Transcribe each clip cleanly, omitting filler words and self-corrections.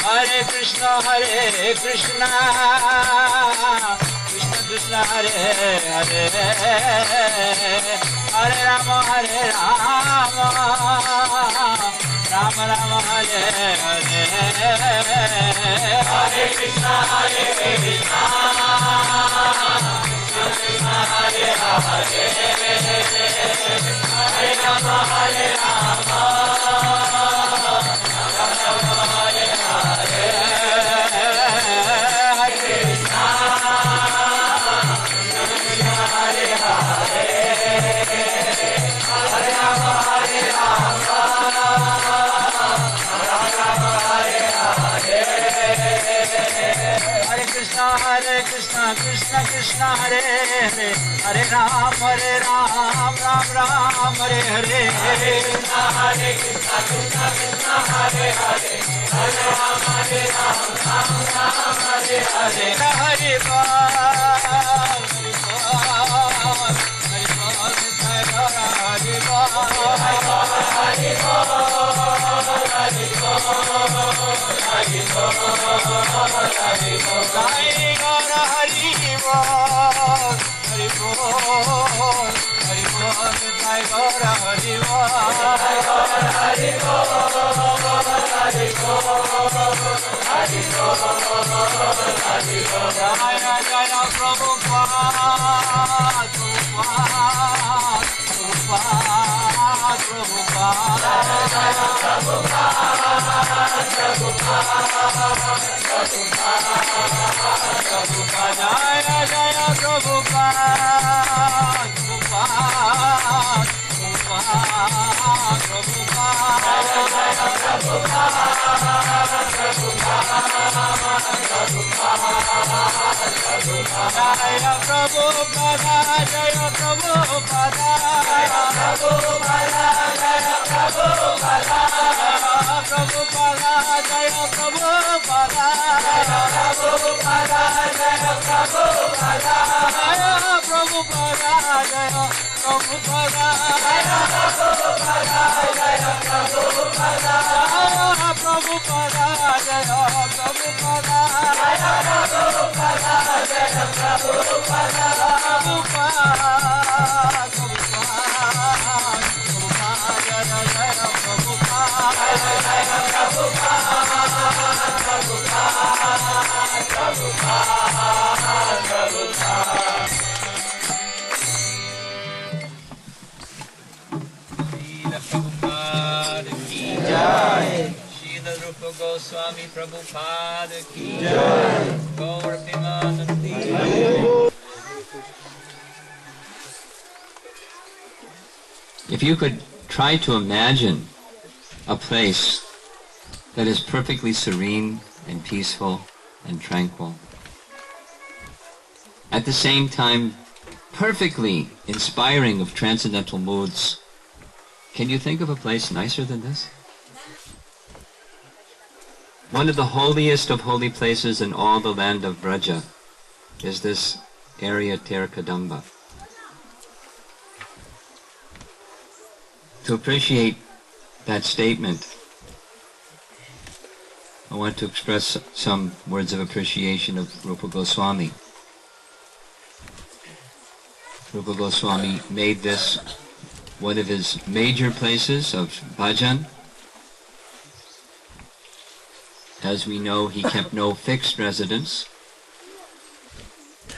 Hare Krishna, Krishna Krishna, Hare Hare, Hare Rama, Rama Rama, Hare Hare, Hare Krishna, Krishna Krishna, Hare Hare, Hare Rama, Rama Hare Krishna, Krishna Krishna, Hare Hare, Hare Ram, Ram Ram, Hare Hare, Hare Krishna, Krishna Krishna, Hare Hare, Hare Ram, Ram Hare Hare, Hare Bol, Swami Prabhupada ki jai, Gaur Premanandi. If you could try to imagine a place that is perfectly serene and peaceful and tranquil, at the same time perfectly inspiring of transcendental moods, can you think of a place nicer than this? One of the holiest of holy places in all the land of Braja is this area Ter Kadamba. To appreciate that statement, I want to express some words of appreciation of Rupa Goswami. Rupa Goswami made this one of his major places of bhajan. As we know, he kept no fixed residence.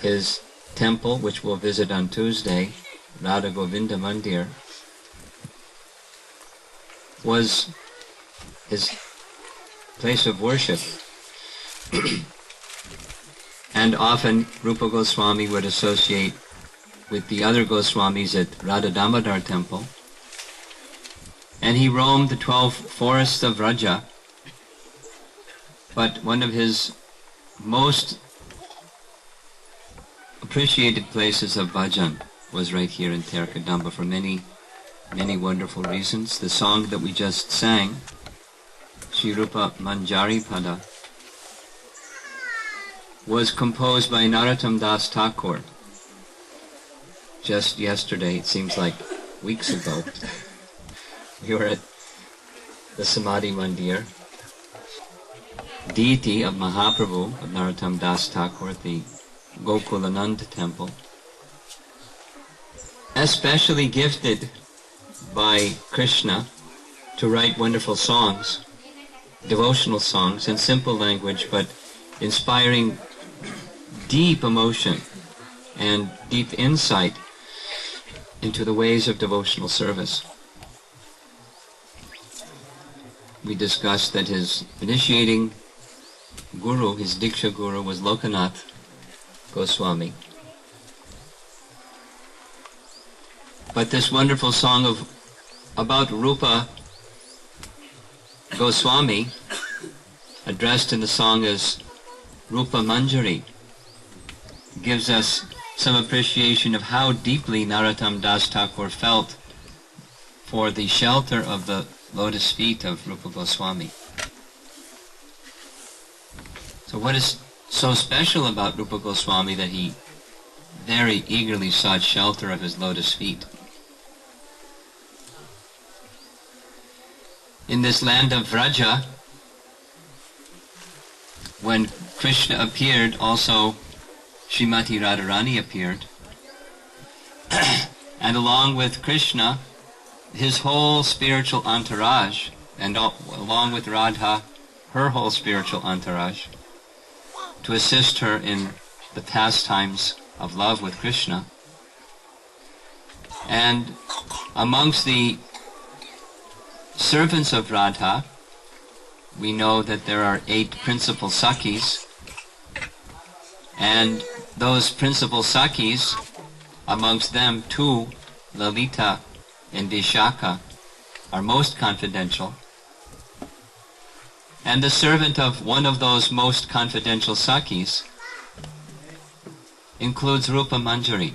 His temple, which we'll visit on Tuesday, Radha Govinda Mandir, was his place of worship. And often Rupa Goswami would associate with the other Goswamis at Radha Damodar temple. And he roamed the 12 forests of Vraja. But one of his most appreciated places of bhajan was right here in Ter Kadamba for many, many wonderful reasons. The song that we just sang, Shri Rupa Manjari Pada, was composed by Narottam Das Thakur. Just yesterday, it seems like weeks ago, we were at the Samadhi Mandir, deity of Mahaprabhu, of Narottam Das Thakur, the Gokulanand temple, especially gifted by Krishna to write wonderful songs, devotional songs in simple language, but inspiring deep emotion and deep insight into the ways of devotional service. We discussed that his initiating guru, his Diksha guru, was Lokanath Goswami. But this wonderful song about Rupa Goswami, addressed in the song as Rupa Manjari, gives us some appreciation of how deeply Narottam Das Thakur felt for the shelter of the lotus feet of Rupa Goswami. So what is so special about Rupa Goswami that he very eagerly sought shelter of his lotus feet? In this land of Vraja, when Krishna appeared, also Srimati Radharani appeared. And along with Krishna, his whole spiritual entourage, and along with Radha, her whole spiritual entourage, to assist her in the pastimes of love with Krishna. And amongst the servants of Radha, we know that there are 8 principal Sakhis, and those principal Sakhis, amongst them 2, Lalita and Vishaka, are most confidential. And the servant of one of those most confidential Sakhis includes Rupa Manjari.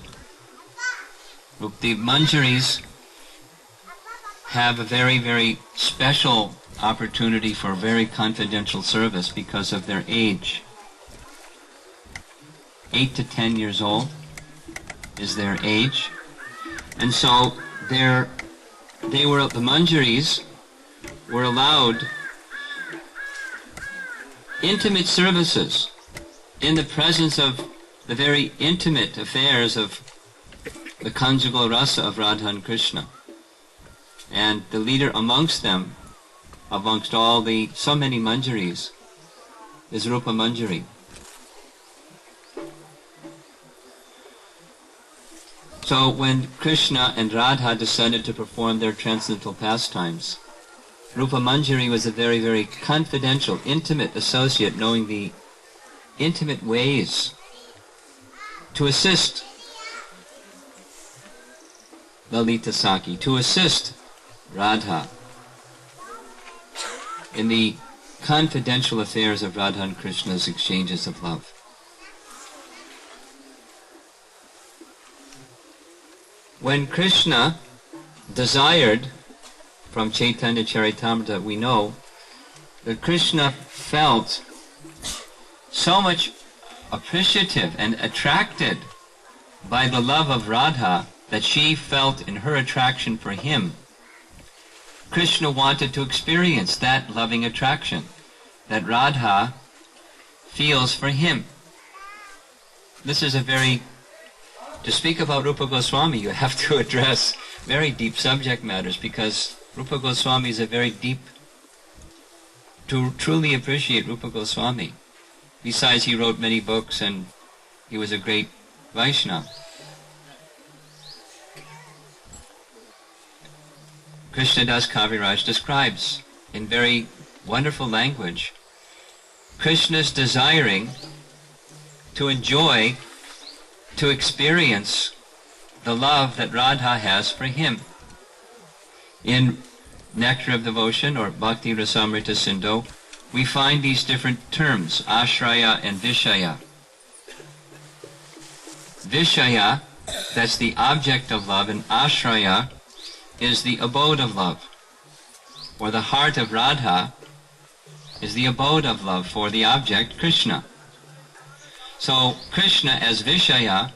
The Manjaris have a very, very special opportunity for very confidential service because of their age. 8 to 10 years old is their age. And so the Manjaris were allowed intimate services in the presence of the very intimate affairs of the conjugal rasa of Radha and Krishna. And the leader amongst them, amongst all so many Manjaris, is Rupa Manjari. So when Krishna and Radha descended to perform their transcendental pastimes, Rupa Manjari was a very, very confidential, intimate associate, knowing the intimate ways to assist Lalita Sakhi, to assist Radha in the confidential affairs of Radha and Krishna's exchanges of love. When Krishna desired, from Chaitanya Charitamrita we know, that Krishna felt so much appreciative and attracted by the love of Radha that she felt in her attraction for him. Krishna wanted to experience that loving attraction that Radha feels for him. This is to speak about Rupa Goswami, you have to address very deep subject matters, because Rupa Goswami is to truly appreciate Rupa Goswami. Besides, he wrote many books and he was a great Vaishnava. Krishna Das Kaviraj describes in very wonderful language Krishna's desiring to enjoy, to experience the love that Radha has for him. In Nectar of Devotion, or Bhakti Rasamrita Sindhu, we find these different terms, Ashraya and Vishaya. Vishaya, that's the object of love, and Ashraya is the abode of love, or the heart of Radha is the abode of love for the object, Krishna. So Krishna, as Vishaya,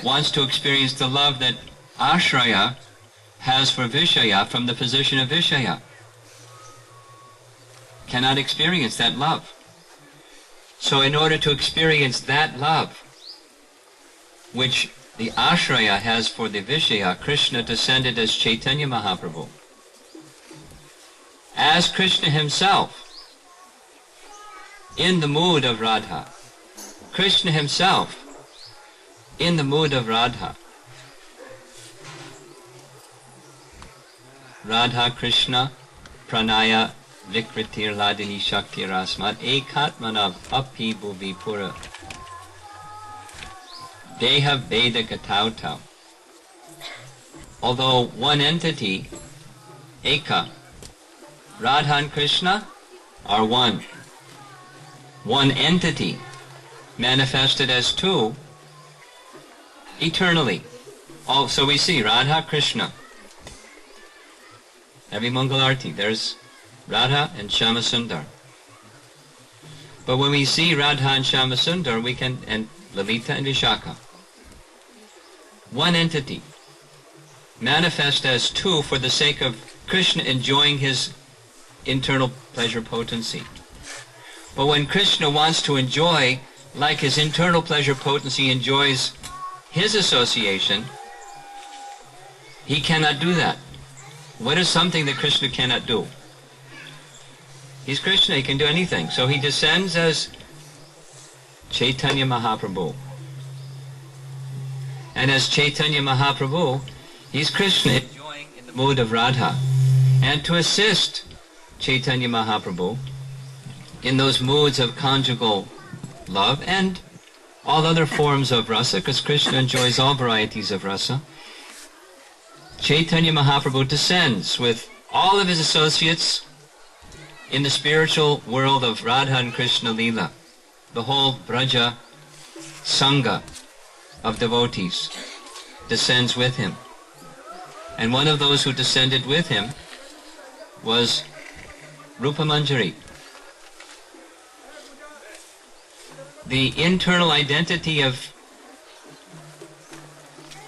wants to experience the love that Ashraya has for Vishaya from the position of Vishaya. cannot experience that love. So in order to experience that love, which the Ashraya has for the Vishaya, Krishna descended as Chaitanya Mahaprabhu. As Krishna himself, in the mood of Radha. Krishna himself, in the mood of Radha. Radha Krishna pranaya vikritir ladini shakti rasmat ekatmanav api bhuvi pura deha veda gatautam. Although one entity, Eka, Radha and Krishna are one. One entity, manifested as two, eternally. So we see Radha, Krishna. Every Mangalarti, there's Radha and Shyamasundar. But when we see Radha and Shyamasundar, we can, and Lalita and Vishaka, one entity, manifest as two for the sake of Krishna enjoying his internal pleasure potency. But when Krishna wants to enjoy, like his internal pleasure potency enjoys his association, he cannot do that. What is something that Krishna cannot do? He's Krishna, he can do anything. So he descends as Chaitanya Mahaprabhu. And as Chaitanya Mahaprabhu, he's Krishna enjoying in the mood of Radha. And to assist Chaitanya Mahaprabhu in those moods of conjugal love and all other forms of rasa, because Krishna enjoys all varieties of rasa, Chaitanya Mahaprabhu descends with all of his associates in the spiritual world of Radha and Krishna Lila, the whole Braja Sangha of devotees descends with him. And one of those who descended with him was Rupa Manjari. The internal identity of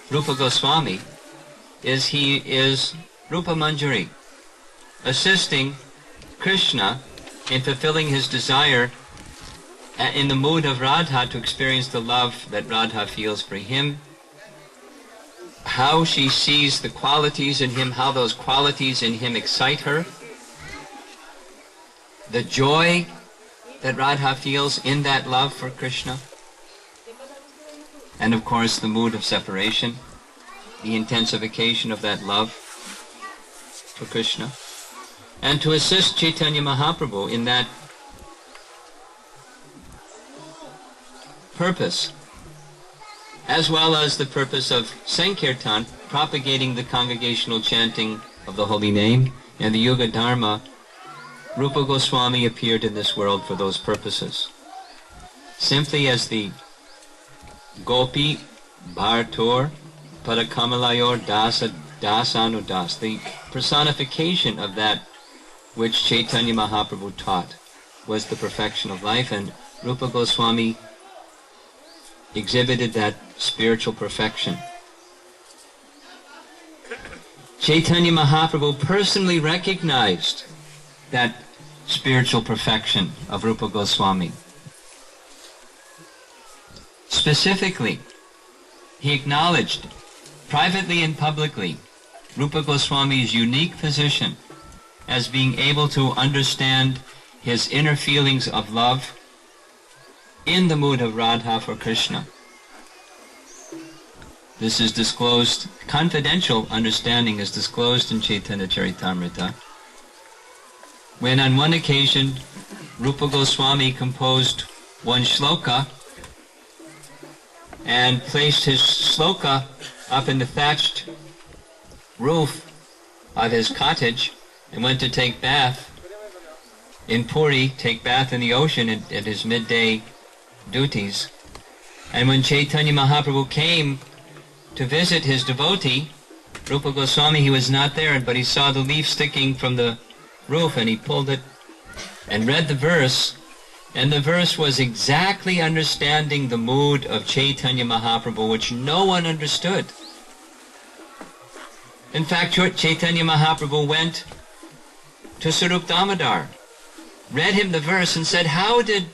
Rupa Goswami is he is Rupa Manjari, assisting Krishna in fulfilling his desire in the mood of Radha to experience the love that Radha feels for him, how she sees the qualities in him, how those qualities in him excite her, the joy that Radha feels in that love for Krishna, and of course the mood of separation, the intensification of that love for Krishna, and to assist Chaitanya Mahaprabhu in that purpose, as well as the purpose of Sankirtan, propagating the congregational chanting of the holy name, and the Yuga Dharma. Rupa Goswami appeared in this world for those purposes. Simply as the Gopi Bhartor Parakamalayor Dasa Dasanudas, the personification of that which Chaitanya Mahaprabhu taught was the perfection of life, and Rupa Goswami exhibited that spiritual perfection. Chaitanya Mahaprabhu personally recognized that spiritual perfection of Rupa Goswami. Specifically, he acknowledged, privately and publicly, Rupa Goswami's unique position as being able to understand his inner feelings of love in the mood of Radha for Krishna. This is disclosed, confidential understanding is disclosed in Chaitanya Charitamrita, when on one occasion Rupa Goswami composed one shloka and placed his shloka up in the thatched roof of his cottage and went to take bath in Puri, take bath in the ocean at his midday duties. And when Chaitanya Mahaprabhu came to visit his devotee, Rupa Goswami, he was not there, but he saw the leaf sticking from the roof, and he pulled it and read the verse, and the verse was exactly understanding the mood of Chaitanya Mahaprabhu, which no one understood. In fact, Chaitanya Mahaprabhu went to Sarup Damodar read him the verse and said, how did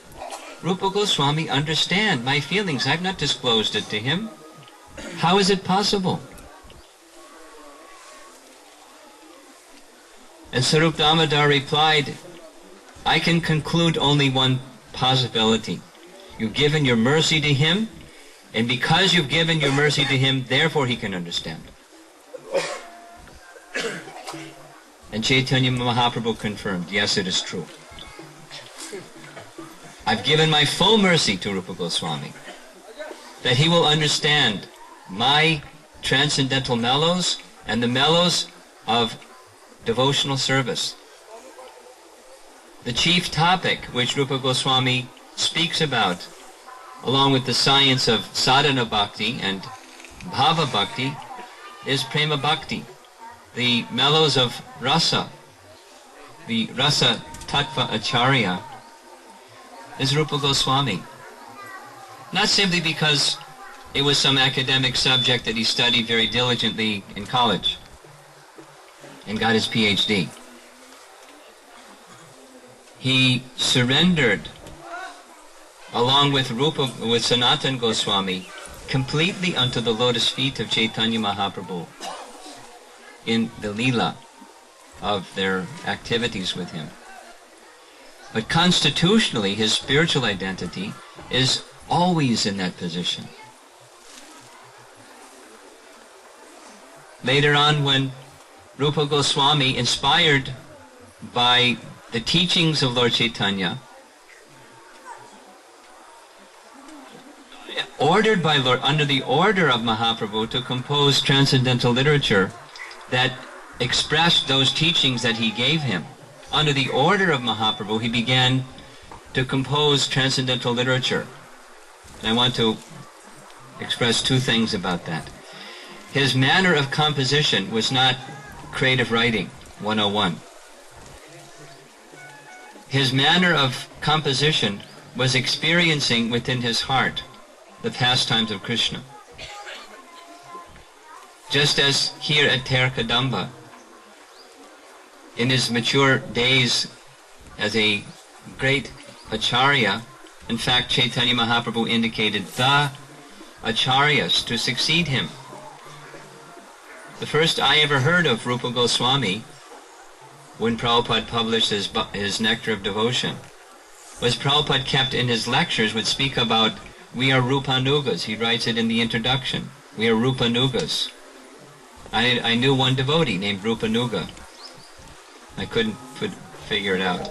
Rupa Goswami understand my feelings? I've not disclosed it to him. How is it possible? And Sarup Damodar replied, I can conclude only one possibility. You've given your mercy to him, and because you've given your mercy to him, therefore he can understand. And Chaitanya Mahaprabhu confirmed, yes, it is true. I've given my full mercy to Rupa Goswami, that he will understand my transcendental mellows and the mellows of devotional service. The chief topic which Rupa Goswami speaks about, along with the science of sadhana bhakti and bhava bhakti, is prema bhakti, the mellows of rasa. The rasa tattva acharya is Rupa Goswami. Not simply because it was some academic subject that he studied very diligently in college and got his PhD. He surrendered, along with Sanatana Goswami, completely unto the lotus feet of Chaitanya Mahaprabhu in the lila of their activities with him. But constitutionally, his spiritual identity is always in that position. Later on, when Rupa Goswami, inspired by the teachings of Lord Chaitanya, ordered by Lord, under the order of Mahaprabhu, to compose transcendental literature that expressed those teachings that he gave him. Under the order of Mahaprabhu, he began to compose transcendental literature. And I want to express two things about that. His manner of composition was not creative writing 101. His manner of composition was experiencing within his heart the pastimes of Krishna. Just as here at Ter Kadamba, in his mature days as a great acharya, in fact Chaitanya Mahaprabhu indicated the acharyas to succeed him. The first I ever heard of Rupa Goswami, when Prabhupada published his Nectar of Devotion, was Prabhupada kept in his lectures would speak about, we are Rupanugas. He writes it in the introduction. We are Rupanugas. I knew one devotee named Rupanuga. I couldn't figure it out.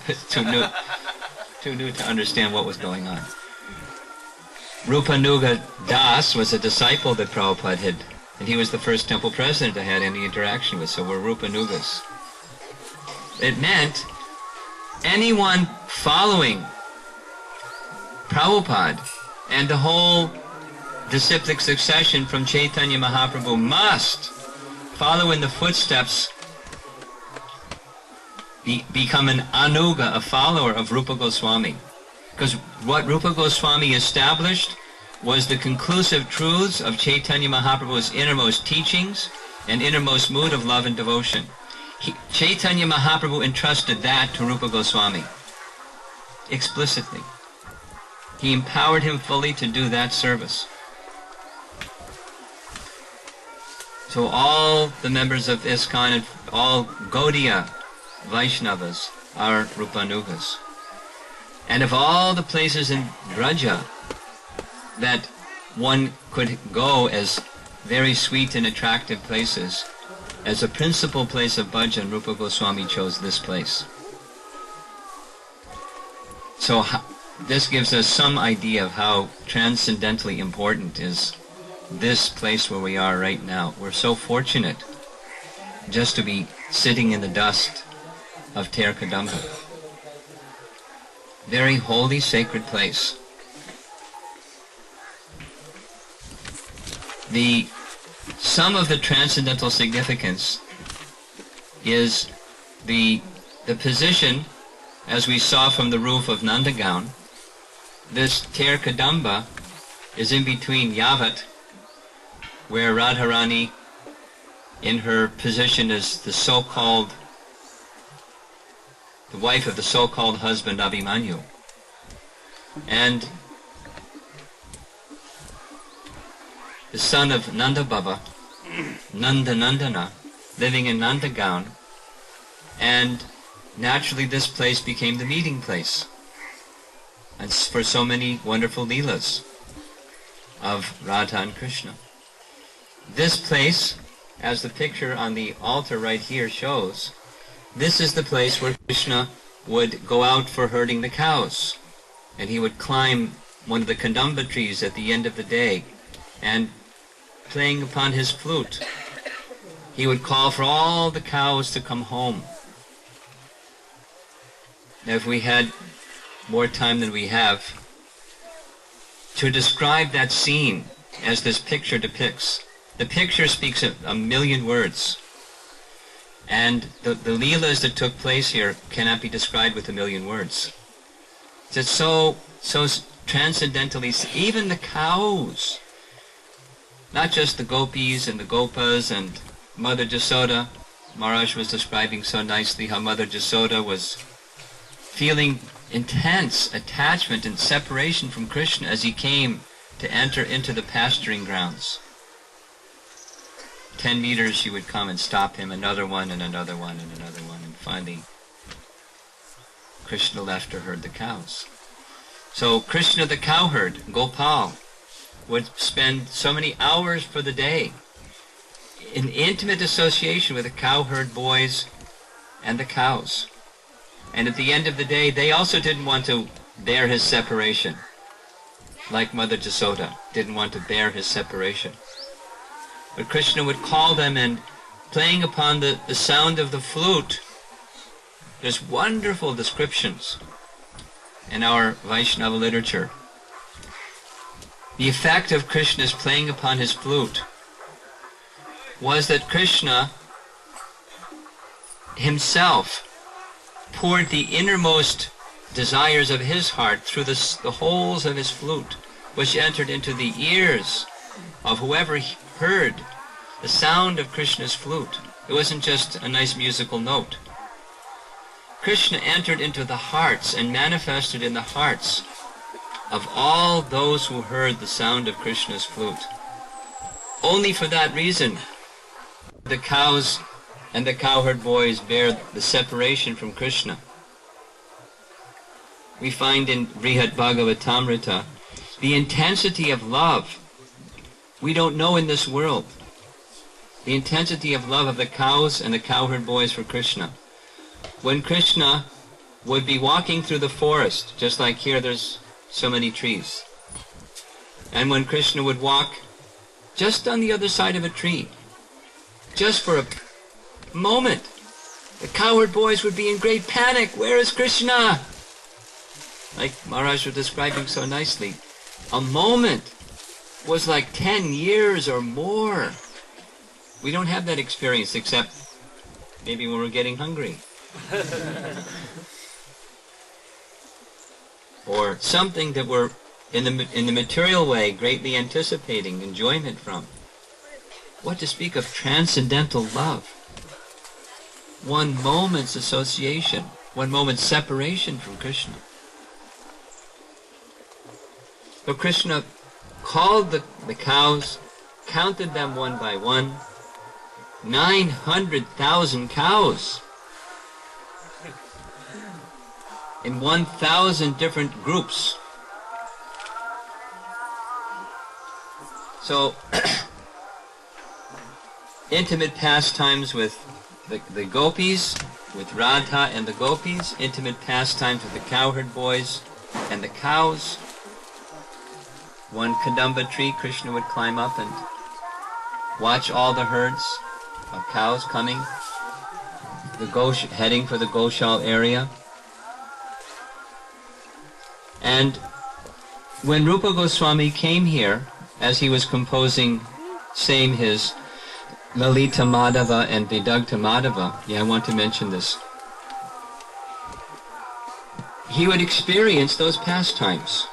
It's too new to understand what was going on. Rupanuga Das was a disciple that Prabhupada had, and he was the first temple president I had any interaction with, so we're Rupanugas. It meant anyone following Prabhupada and the whole disciplic succession from Chaitanya Mahaprabhu must follow in the footsteps, become an anuga, a follower of Rupa Goswami. Because what Rupa Goswami established was the conclusive truths of Chaitanya Mahaprabhu's innermost teachings and innermost mood of love and devotion. Chaitanya Mahaprabhu entrusted that to Rupa Goswami, explicitly. He empowered him fully to do that service. So all the members of ISKCON and all Gaudiya Vaishnavas are Rupanugas. And of all the places in Braja that one could go as very sweet and attractive places, as a principal place of bhajan, Rupa Goswami chose this place. So this gives us some idea of how transcendently important is this place where we are right now. We're so fortunate just to be sitting in the dust of Ter Kadamba. Very holy, sacred place. The sum of the transcendental significance is the position, as we saw from the roof of Nandagaon. This Ter Kadamba is in between Yavat, where Radharani, in her position as the so-called the wife of the so-called husband Abhimanyu. And the son of Nanda Baba, Nandana, living in Nandagaon, and naturally this place became the meeting place and for so many wonderful leelas of Radha and Krishna. This place, as the picture on the altar right here shows, this is the place where Krishna would go out for herding the cows, and he would climb one of the Kadamba trees at the end of the day, and playing upon his flute, he would call for all the cows to come home. Now, if we had more time than we have, to describe that scene as this picture depicts, the picture speaks a million words. And the leelas that took place here cannot be described with a million words. It's so transcendentally, even the cows, not just the gopis and the gopas and Mother Jasoda. Maharaj was describing so nicely how Mother Jasoda was feeling intense attachment and separation from Krishna as he came to enter into the pasturing grounds. 10 meters she would come and stop him, another one and another one and another one, and finally Krishna left to herd the cows. So Krishna the cowherd, Gopal, would spend so many hours for the day in intimate association with the cowherd boys and the cows. And at the end of the day, they also didn't want to bear his separation, like Mother Jasoda didn't want to bear his separation. But Krishna would call them, and playing upon the sound of the flute, there's wonderful descriptions in our Vaishnava literature. The effect of Krishna's playing upon his flute was that Krishna himself poured the innermost desires of his heart through the holes of his flute, which entered into the ears of whoever heard the sound of Krishna's flute. It wasn't just a nice musical note. Krishna entered into the hearts and manifested in the hearts of all those who heard the sound of Krishna's flute. Only for that reason the cows and the cowherd boys bear the separation from Krishna. We find in Brihad Bhagavatamrita the intensity of love we don't know in this world. The intensity of love of the cows and the cowherd boys for Krishna. When Krishna would be walking through the forest, just like here there's so many trees, and when Krishna would walk just on the other side of a tree, just for a moment, the cowherd boys would be in great panic. Where is Krishna? Like Maharaj was describing so nicely, a moment was like 10 years or more. We don't have that experience except maybe when we're getting hungry. Or something that we're in the material way greatly anticipating enjoyment from. What to speak of transcendental love? One moment's association, one moment's separation from Krishna. So Krishna called the cows, counted them one by one, 900,000 cows in 1,000 different groups. So intimate pastimes with the gopis, with Radha and the gopis, intimate pastimes with the cowherd boys and the cows. One Kadamba tree, Krishna would climb up and watch all the herds of cows coming, heading for the Goshal area. And when Rupa Goswami came here, as he was composing same his Lalita Madhava and Vidagdha Madhava, I want to mention this, he would experience those pastimes.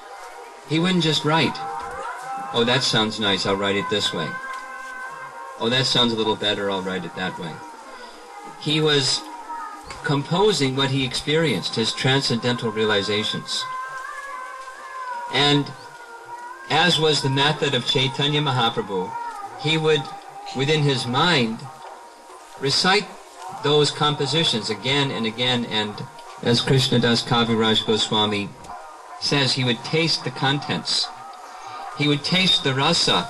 He wouldn't just write, oh, that sounds nice, I'll write it this way. Oh, that sounds a little better, I'll write it that way. He was composing what he experienced, his transcendental realizations. And as was the method of Chaitanya Mahaprabhu, he would, within his mind, recite those compositions again and again, and as Krishnadas Kaviraj Goswami says, he would taste the contents. He would taste the rasa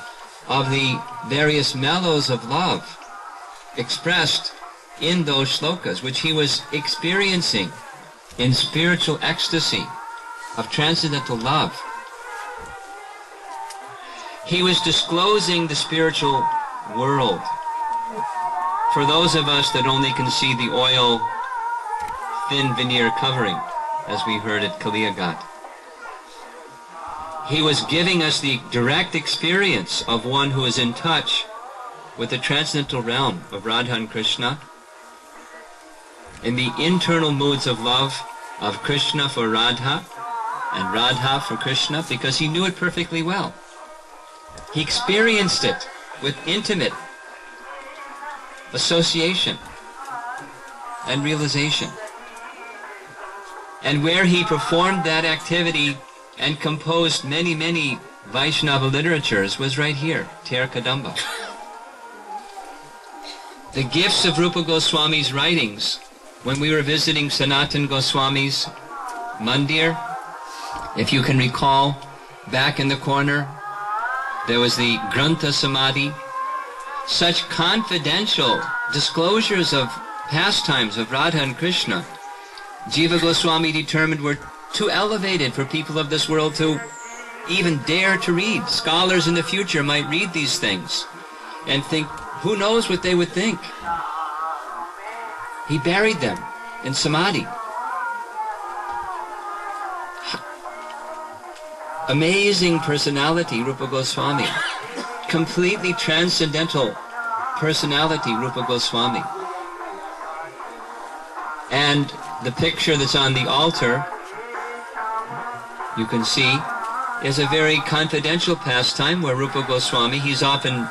of the various mellows of love expressed in those shlokas, which he was experiencing in spiritual ecstasy of transcendental love. He was disclosing the spiritual world for those of us that only can see the oil thin veneer covering, as we heard at Kaliyagat. He was giving us the direct experience of one who is in touch with the transcendental realm of Radha and Krishna, in the internal moods of love of Krishna for Radha and Radha for Krishna, because he knew it perfectly well. He experienced it with intimate association and realization. And where he performed that activity and composed many, many Vaishnava literatures was right here, Ter Kadamba. The gifts of Rupa Goswami's writings, when we were visiting Sanatan Goswami's mandir, if you can recall, back in the corner, there was the Grantha Samadhi. Such confidential disclosures of pastimes of Radha and Krishna, Jiva Goswami determined were too elevated for people of this world to even dare to read. Scholars in the future might read these things and think, who knows what they would think. He buried them in Samadhi. Amazing personality, Rupa Goswami. Completely transcendental personality, Rupa Goswami. And the picture that's on the altar, you can see, is a very confidential pastime where Rupa Goswami, he's often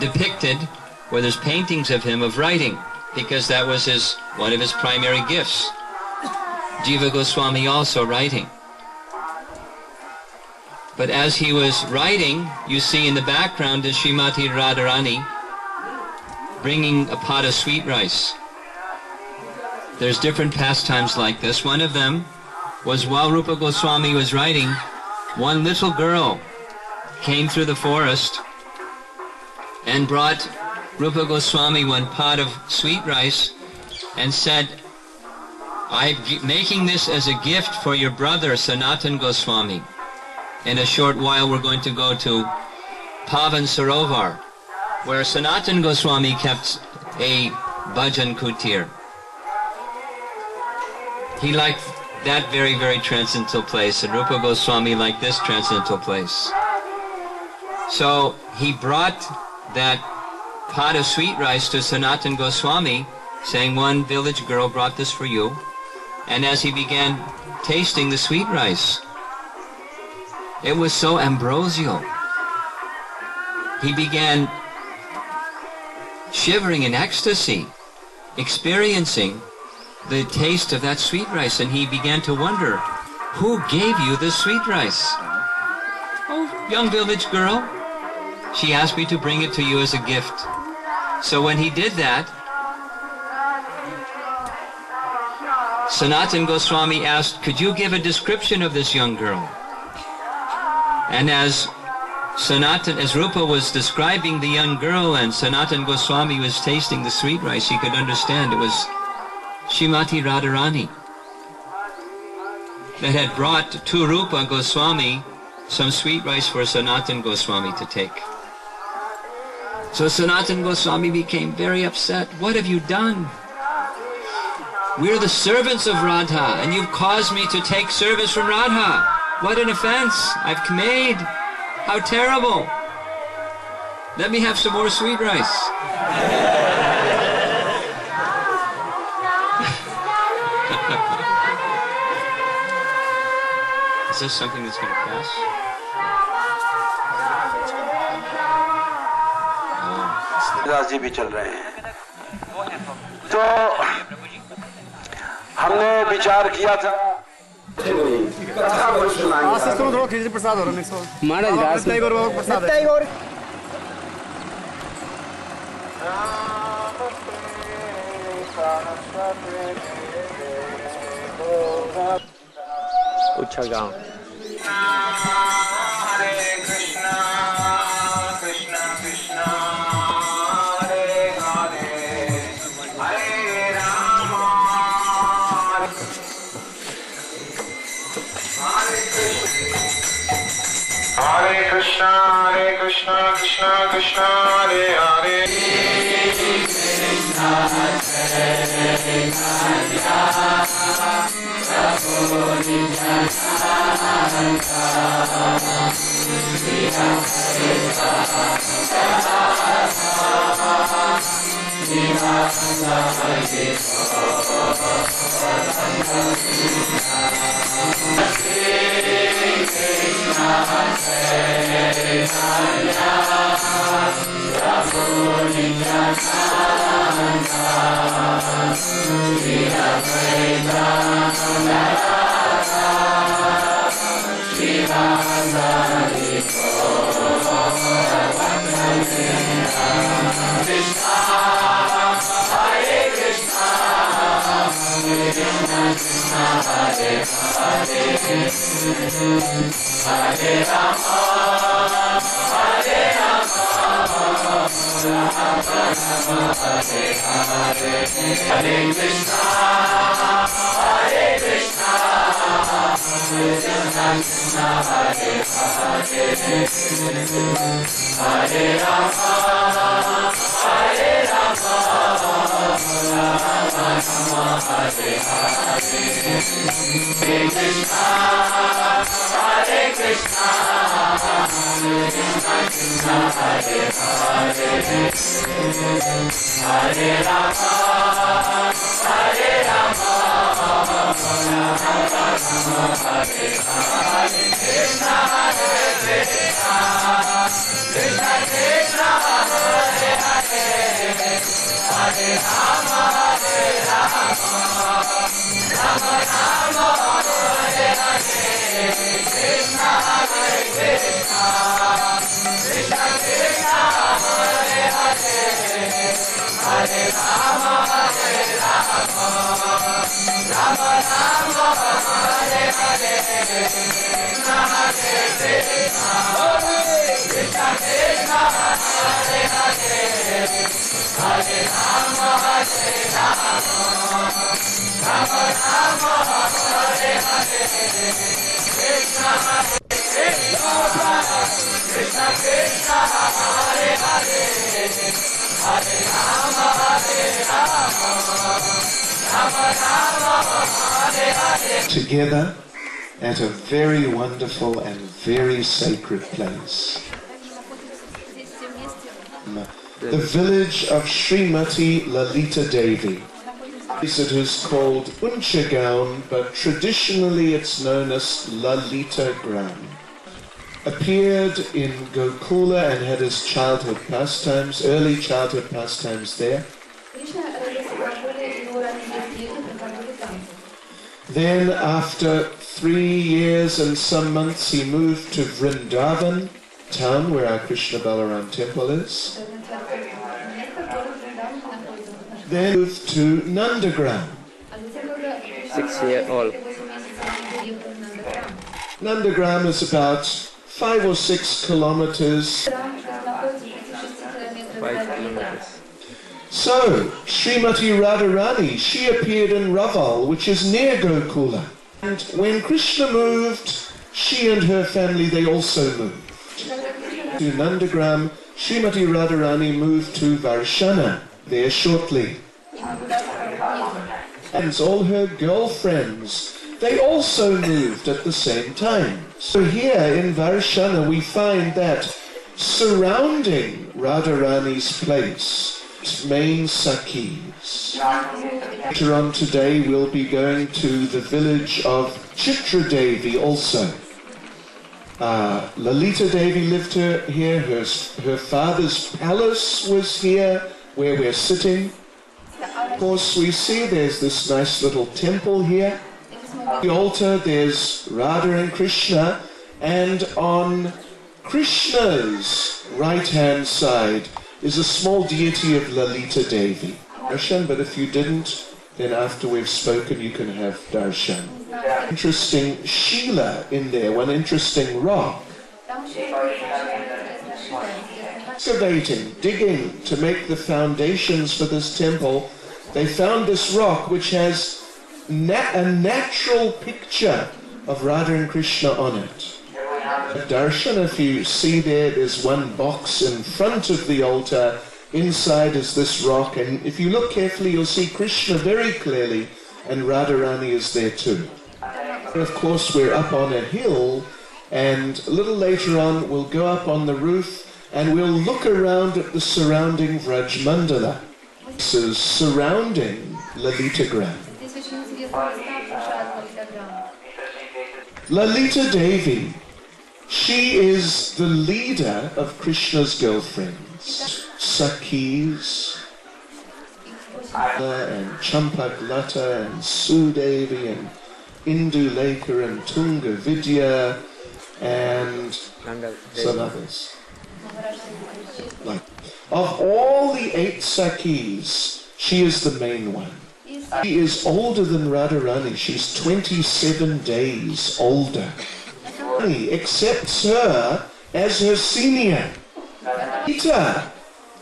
depicted, where there's paintings of him, of writing, because that was one of his primary gifts. Jiva Goswami also writing. But as he was writing, you see in the background is Srimati Radharani bringing a pot of sweet rice. There's different pastimes like this. One of them was while Rupa Goswami was writing, one little girl came through the forest and brought Rupa Goswami one pot of sweet rice and said, I'm making this as a gift for your brother Sanatan Goswami. In a short while we're going to go to Pavan Sarovar, where Sanatan Goswami kept a bhajan kutir. He liked that very, very transcendental place, and Rupa Goswami liked this transcendental place. So he brought that pot of sweet rice to Sanatan Goswami, saying, one village girl brought this for you. And as he began tasting the sweet rice, it was so ambrosial. He began shivering in ecstasy, experiencing the taste of that sweet rice, and he began to wonder, who gave you this sweet rice? Oh, young village girl. She asked me to bring it to you as a gift. So when he did that, Sanatan Goswami asked, could you give a description of this young girl? And as Rupa was describing the young girl and Sanatan Goswami was tasting the sweet rice, he could understand it was Srimati Radharani that had brought to Rupa Goswami some sweet rice for Sanatan Goswami to take. So Sanatan Goswami became very upset. What have you done? We're the servants of Radha, and you've caused me to take service from Radha. What an offense I've made. How terrible. Let me have some more sweet rice. Is this something that's going to pass? Das ji भी चल रहे हैं। तो हमने विचार किया था प्रसाद हो रहा महाराज अच्छा गाँव हरे कृष्णा कृष्णा कृष्णा हरे हरे हरे राम हरे Krishna Krishna Krishna Hare Hare Together at a very wonderful and very sacred place. The village of Srimati Lalita Devi. It is called Unchagaon, but traditionally it's known as Lalita Gram. Appeared in Gokula and had his childhood pastimes, early childhood pastimes there. Then after 3 years and some months he moved to Vrindavan town where our Krishna Balaram temple is. Then moved to Nandagram. 6 years old. Nandagram is about 5 or 6 kilometers. 5 kilometers. So, Srimati Radharani, she appeared in Raval, which is near Gokula. And when Krishna moved, she and her family, they also moved. To Nandagram, Srimati Radharani moved to Varshana, there shortly. And all her girlfriends, they also moved at the same time. So here in Varshana we find that surrounding Radharani's place, main Sakhis. Later on today we'll be going to the village of Chitra Devi also. Lalita Devi lived here, her father's palace was here where we're sitting. Of course, we see there's this nice little temple here. The altar, there's Radha and Krishna, and on Krishna's right-hand side is a small deity of Lalita Devi. Darshan, but if you didn't, then after we've spoken you can have darshan. Interesting Shila in there, one interesting rock. Excavating, digging to make the foundations for this temple, they found this rock which has a natural picture of Radha and Krishna on it. Darshan, if you see there's one box in front of the altar. Inside is this rock, and if you look carefully you'll see Krishna very clearly, and Radharani is there too. Of course we're up on a hill, and a little later on we'll go up on the roof and we'll look around at the surrounding Vraj Mandala. This is surrounding Lalita Gram. Lalita Devi, she is the leader of Krishna's girlfriends. Sakhis, and Champaklata and Sudevi and Indulekha and Tunga Vidya and some others. Of all the 8 Sakhis, she is the main one. She is older than Radharani. She's 27 days older. He accepts her as her senior. Ita,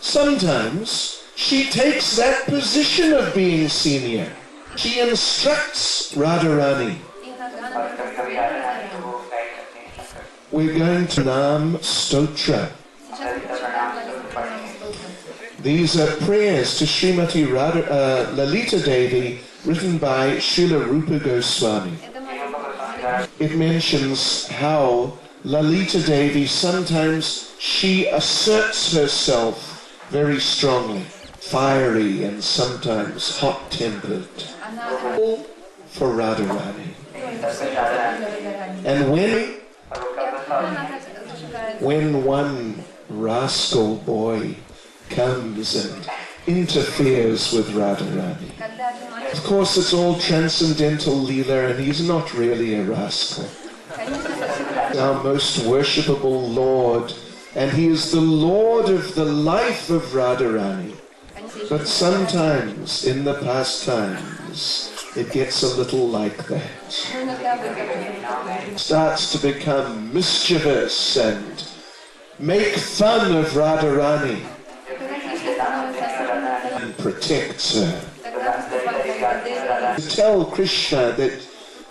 sometimes she takes that position of being senior. She instructs Radharani. We're going to Nam Stotra. These are prayers to Srimati Lalita Devi written by Srila Rupa Goswami. It mentions how Lalita Devi, sometimes she asserts herself very strongly, fiery and sometimes hot-tempered, all for Radharani. And when one rascal boy comes and interferes with Radharani, of course it's all transcendental Leela, and he's not really a rascal. Our most worshipable Lord, and he is the Lord of the life of Radharani. But sometimes in the pastimes it gets a little like that. Starts to become mischievous and make fun of Radharani and protects her. Tell Krishna that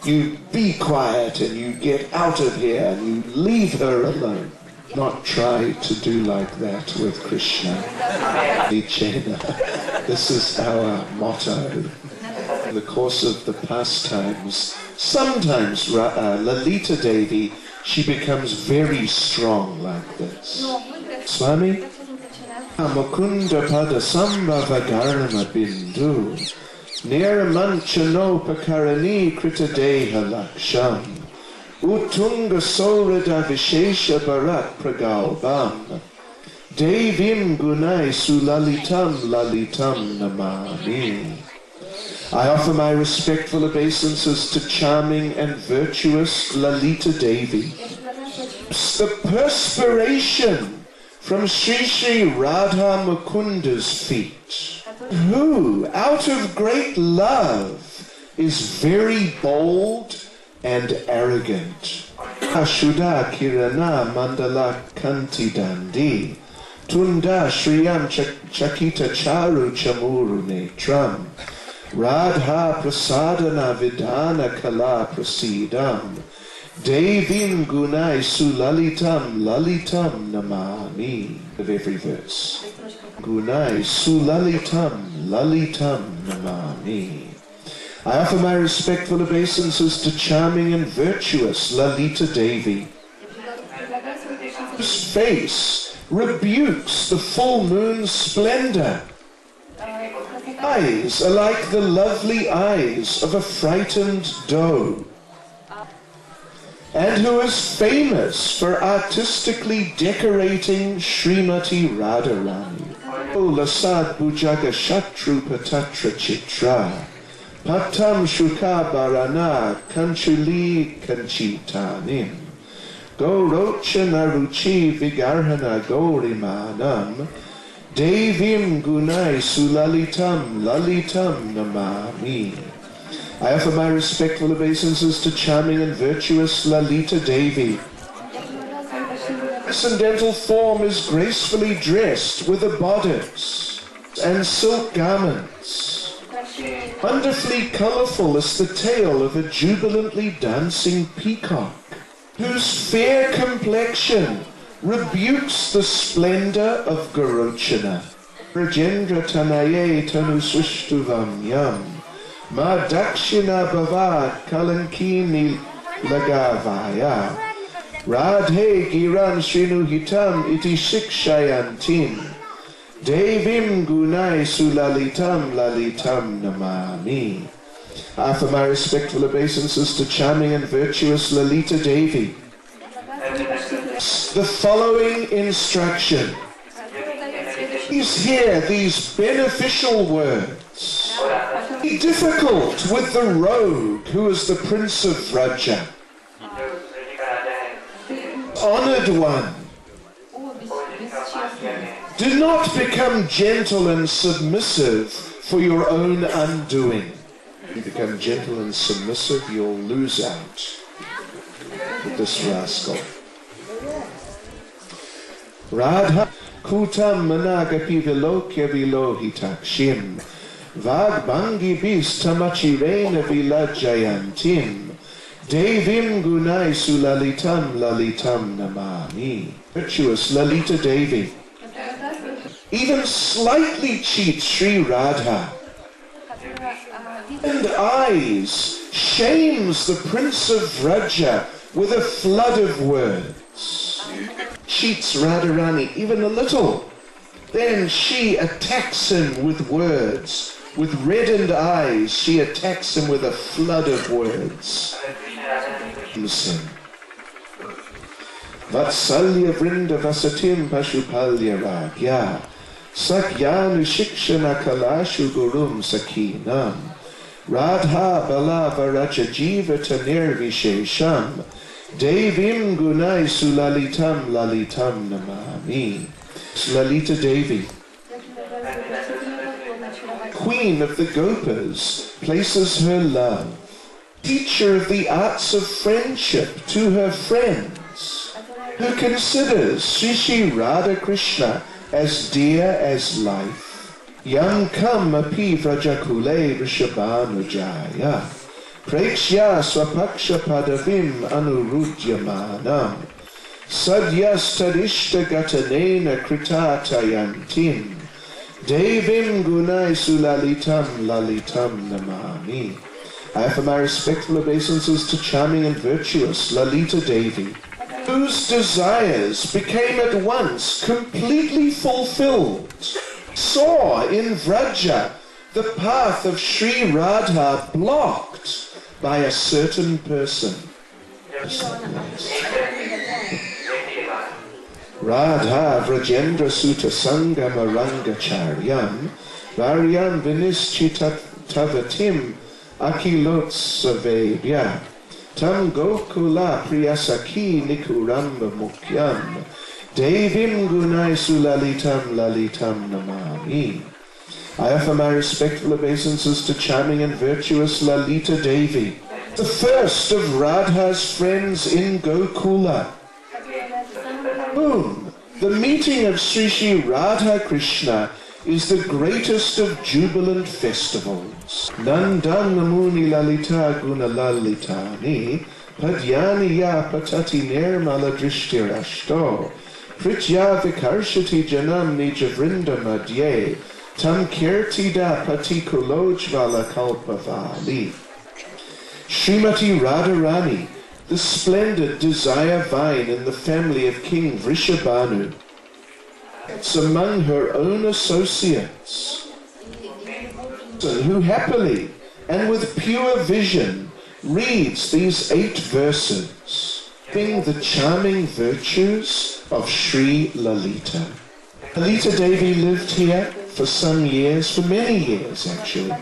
you be quiet and you get out of here and you leave her alone. Not try to do like that with Krishna. This is our motto. In the course of the pastimes, sometimes Lalita Devi, she becomes very strong like this. Swami, Mukunda pada sambhava garma bindu, niramanchanopakarani krita deha laksham, utunga sorada vishesha bharat pragalbam, devim gunai sulalitam lalitam namami. I offer my respectful obeisances to charming and virtuous Lalita Devi. The perspiration from Sri Sri Radha Mukunda's feet, who, out of great love, is very bold and arrogant. Ashuda Kirana Mandala Kanti Dandi, Tunda Shriyam Chakita Charu Chamuru Netram, Radha Prasadana Vidana Kala Prasidam, Devim Gunai Sulalitam Lalitam Namami. Of every verse. Gunai Sulalitam Lalitam Namami. I offer my respectful obeisances to charming and virtuous Lalita Devi, whose face rebukes the full moon's splendor. Eyes are like the lovely eyes of a frightened doe, and who is famous for artistically decorating Srimati Radharani. Lasad Bujaga Shatru Patatra Chitra Patam Shuka Barana Kanchuli Kanchitanim Go Rochana Ruchi Vigarhana Gorimanam Devim Gunai Sulalitam Lalitam Namami. I offer my respectful obeisances to charming and virtuous Lalita Devi. Transcendental form is gracefully dressed with a bodice and silk garments. Wonderfully colourful is the tail of a jubilantly dancing peacock, whose fair complexion rebukes the splendour of Garochana. Rajendra Tanaye Tanu Swishtuvam Yam Ma Dakshina Bavad Kalankini Lagavaya Radhe Giran Shrinu Hitam Iti Shikshayantin Devim Gunai Sulalitam Lalitam Namami. I offer my respectful obeisances to charming and virtuous Lalita Devi. The following instruction. Please hear these beneficial words. Be difficult with the rogue who is the Prince of Vraja. Honored one. Do not become gentle and submissive for your own undoing. If you become gentle and submissive, you'll lose out with this rascal. Radha Kutam Managapi Vilokya Vilohitakshim Vagbangi Bis Tamachirena Vilajayantim Devim Gunai Sulalitam Lalitam Namami. Virtuous Lalita Devi even slightly cheats Sri Radha and eyes shames the Prince of Vraja with a flood of words. Cheats Radharani even a little, then she attacks him with words. With reddened eyes, she attacks him with a flood of words. Listen. Vatsalya Vrindavasatim Pashupalya Ragya Sakyanu Shikshana Kalashu Gurum Sakinam Radha Balava Raja Jiva Tanir Vishesham Devim Gunai Sulalitam Lalitam Namami. Lalita Devi, Queen of the Gopas, places her love, teacher of the arts of friendship, to her friends, who considers Sri Radha Krishna as dear as life. Yam kam api vrajakule vrishabhanujaya prekshya swapaksha padavim anurudyamanam sadyas tadishta gatanena kritatayantim devim gunai sulalitam lalitam namami. I offer my respectful obeisances to charming and virtuous Lalita Devi, whose desires became at once completely fulfilled, saw in Vraja the path of Sri Radha blocked by a certain person. Radha Vrajendra Sutta Sangama Rangacharyam Varyam Vinischtavatim Akilotsavebhya Tam Gokula Priyasaki Nikuramba Mukyam Devim Gunai Sulalitam Lalitam Namami. I offer my respectful obeisances to charming and virtuous Lalita Devi, the first of Radha's friends in Gokula, whom the meeting of Sri Radha Krishna is the greatest of jubilant festivals. Nandam Namuni Lalita Guna Lalitani Padyani Ya Patati Nirmala Drishtirashto Pritya Vikarshati Janam Nija Vrinda Madhye Tam Kirtida Patikulojvala Kalpavali. Srimati Radharani, the splendid desire vine in the family of King Vrishabhanu, it's among her own associates, who happily and with pure vision reads these 8 verses, being the charming virtues of Sri Lalita. Lalita Devi lived here for some years, for many years actually.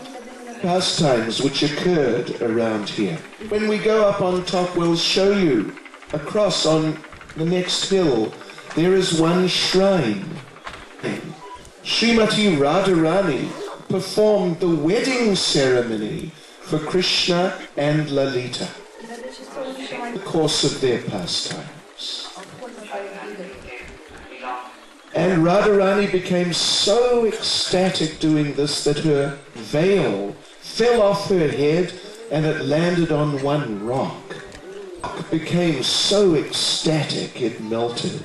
Pastimes which occurred around here. When we go up on top, we'll show you across on the next hill, there is one shrine. Srimati Radharani performed the wedding ceremony for Krishna and Lalita in the course of their pastimes. And Radharani became so ecstatic doing this that her veil fell off her head and it landed on one rock. It became so ecstatic it melted.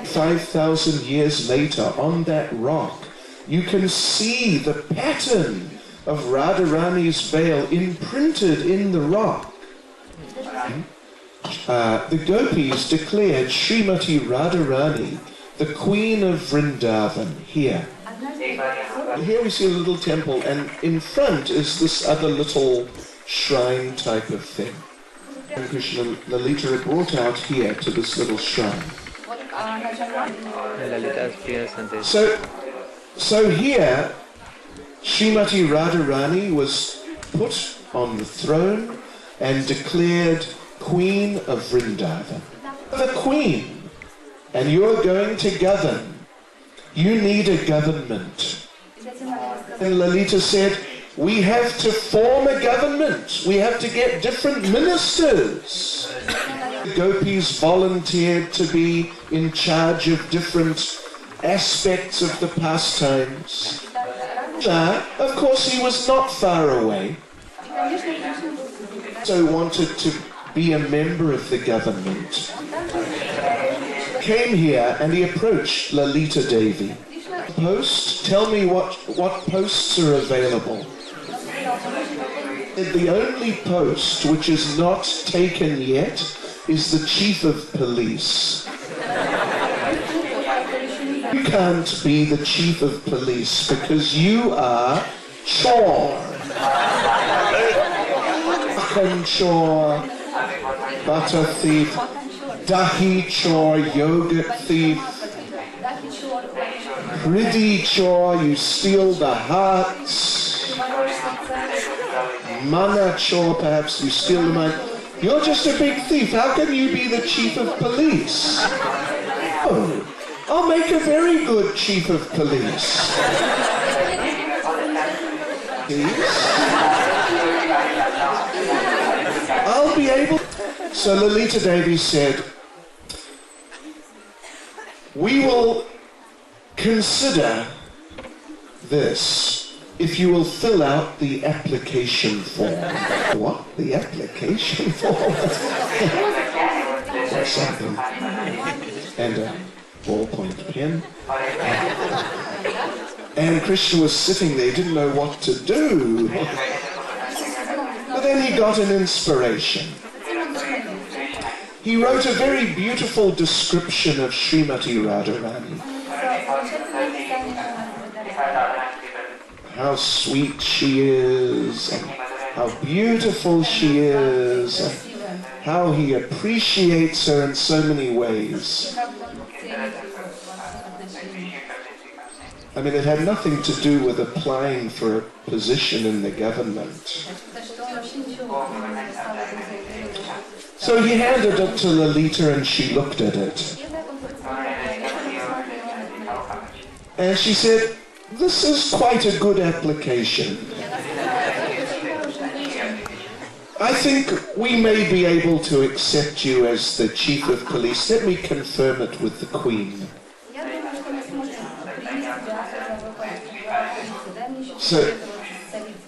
5,000 years later, on that rock, you can see the pattern of Radharani's veil imprinted in the rock. The gopis declared Srimati Radharani the Queen of Vrindavan here. Here we see a little temple, and in front is this other little shrine type of thing. And Krishna Lalita are brought out here to this little shrine. So here, Srimati Radharani was put on the throne and declared Queen of Vrindavan. The Queen, and you're going to govern. You need a government. And Lalita said, we have to form a government. We have to get different ministers. The gopis volunteered to be in charge of different aspects of the pastimes. Of course, he was not far away. So wanted to be a member of the government. Came here and he approached Lalita Devi. Post, tell me what posts are available. The only post which is not taken yet is the Chief of Police. You can't be the Chief of Police because you are chore. Chicken chore, butter thief, dahi chore, yogurt thief, Riddy chore, you steal the hearts. Mana chore, perhaps you steal the mind. You're just a big thief. How can you be the Chief of Police? Oh, I'll make a very good Chief of Police. I'll be able... So Lalita Devi said, we will consider this if you will fill out the application form. What? The application form? Or something. And a ballpoint pen. And Krishna was sitting there, didn't know what to do. But then he got an inspiration. He wrote a very beautiful description of Srimati Radharani. How sweet she is, and how beautiful she is, and how he appreciates her in so many ways. I mean, it had nothing to do with applying for a position in the government. So he handed it to Lalita and she looked at it. And she said, this is quite a good application. I think we may be able to accept you as the Chief of Police. Let me confirm it with the Queen.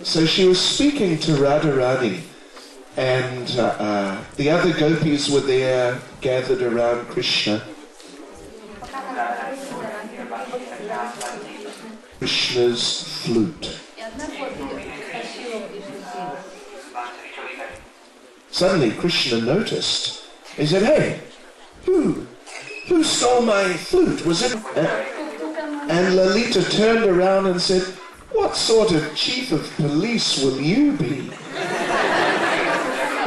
So she was speaking to Radharani, and the other gopis were there, gathered around Krishna. Krishna's flute. Suddenly Krishna noticed. He said, hey, who stole my flute? Was it? And Lalita turned around and said, what sort of Chief of Police will you be?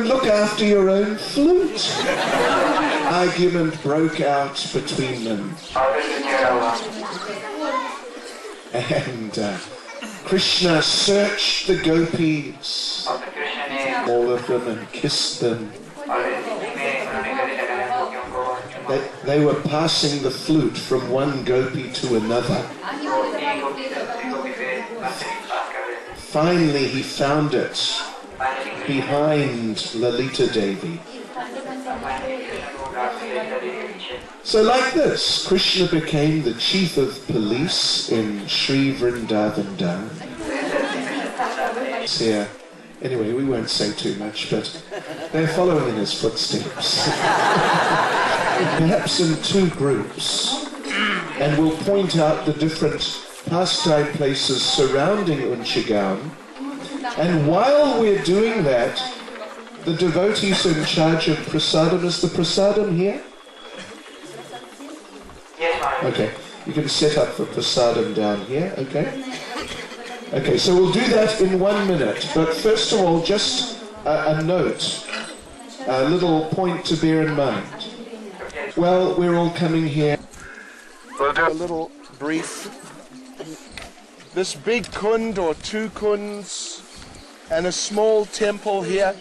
Look after your own flute. argument broke out between them. And Krishna searched the gopis, all of them, and kissed them. They were passing the flute from one gopi to another. Finally he found it behind Lalita Devi. So like this, Krishna became the chief of police in Sri Vrindavan Dham. Here. Anyway, we won't say too much, but they're following in his footsteps. Perhaps in two groups, and we'll point out the different pastime places surrounding Unchigaon. And while we're doing that, the devotees in charge of prasadam, is the prasadam here? Okay, you can set up the prasadam down here, okay? Okay, so we'll do that in 1 minute, but first of all, just a note, a little point to bear in mind. Well, we're all coming here. We'll do a little brief. This big kund or two kunds and a small temple here.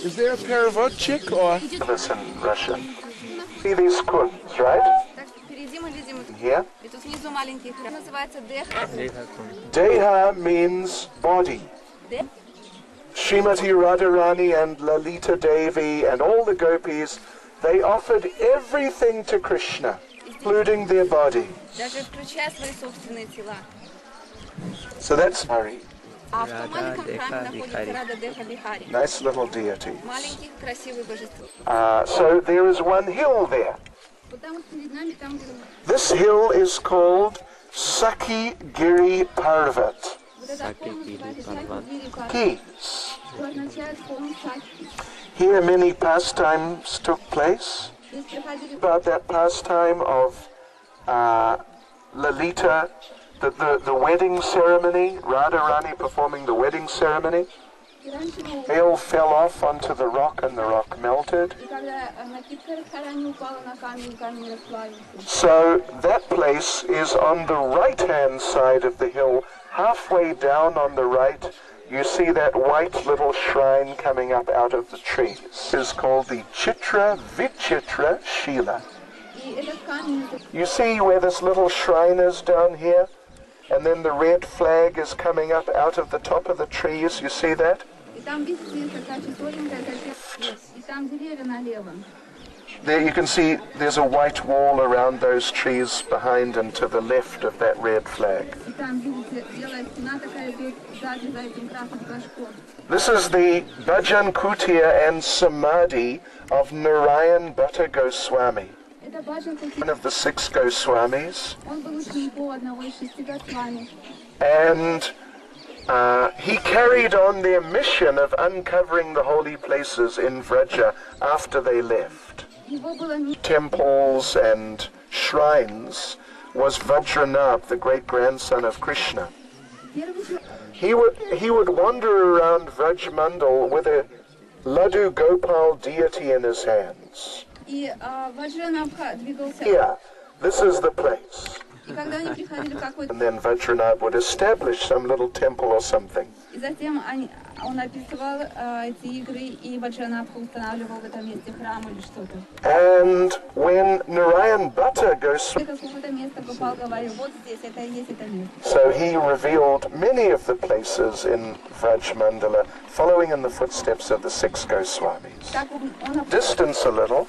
Is there a paravodchik or this in Russian? See these kunds, right? Here. Deha means body. Srimati Radharani and Lalita Devi and all the gopis, they offered everything to Krishna, including their body. So that's Hari. Nice little deities. So there is one hill there. This hill is called Sakhi Giri Parvat. Keys. Here many pastimes took place. About that pastime of Lalita, the wedding ceremony, Radharani performing the wedding ceremony. They all fell off onto the rock and the rock melted. So that place is on the right-hand side of the hill, halfway down on the right. You see that white little shrine coming up out of the trees. It is called the Chitra Vichitra Shila. You see where this little shrine is down here? And then the red flag is coming up out of the top of the trees. You see that? There you can see there's a white wall around those trees behind and to the left of that red flag. This is the Bhajan Kutia and Samadhi of Narayan Bhatta Goswami, one of the 6 Goswamis. And he carried on their mission of uncovering the holy places in Vraja after they left. Temples and shrines was Vajranabh, the great-grandson of Krishna. He would wander around Vrajmandal with a Laddu Gopal deity in his hands. Here, this is the place. And then Vajranabh would establish some little temple or something. And when Narayan Bhatta goes, so he revealed many of the places in Vrajmandala, following in the footsteps of the 6 Goswamis. Distance a little.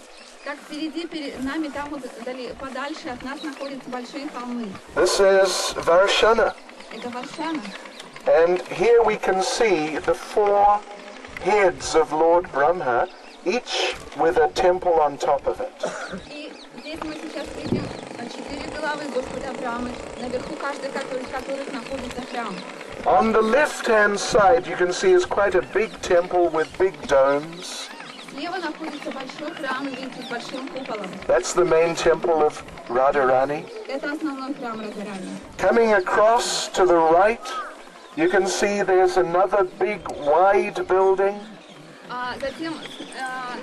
This is Varshana. And here we can see the 4 heads of Lord Brahma, each with a temple on top of it. On the left-hand side, you can see is quite a big temple with big domes. That's the main temple of Radharani. Coming across to the right, you can see there's another big wide building. Затем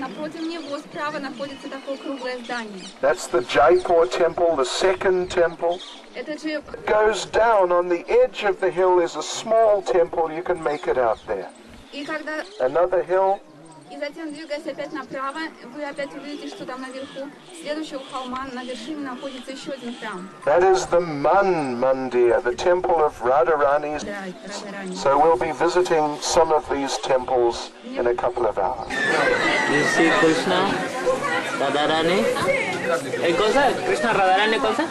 напротив него справа находится такое круглое здание. That's the Jaipur temple, the second temple. Это же... Goes down on the edge of the hill is a small temple, you can make it out there. И когда... Another hill. И затем, двигаясь опять направо, вы опять увидите, что там наверху, следующего холма, на вершине находится еще один храм. That is the Mandir, the temple of Radharani. So we'll be visiting some of these temples in a couple of hours. You see Krishna Radharani? कौन सा कृष्णा राधारानी कौन सा?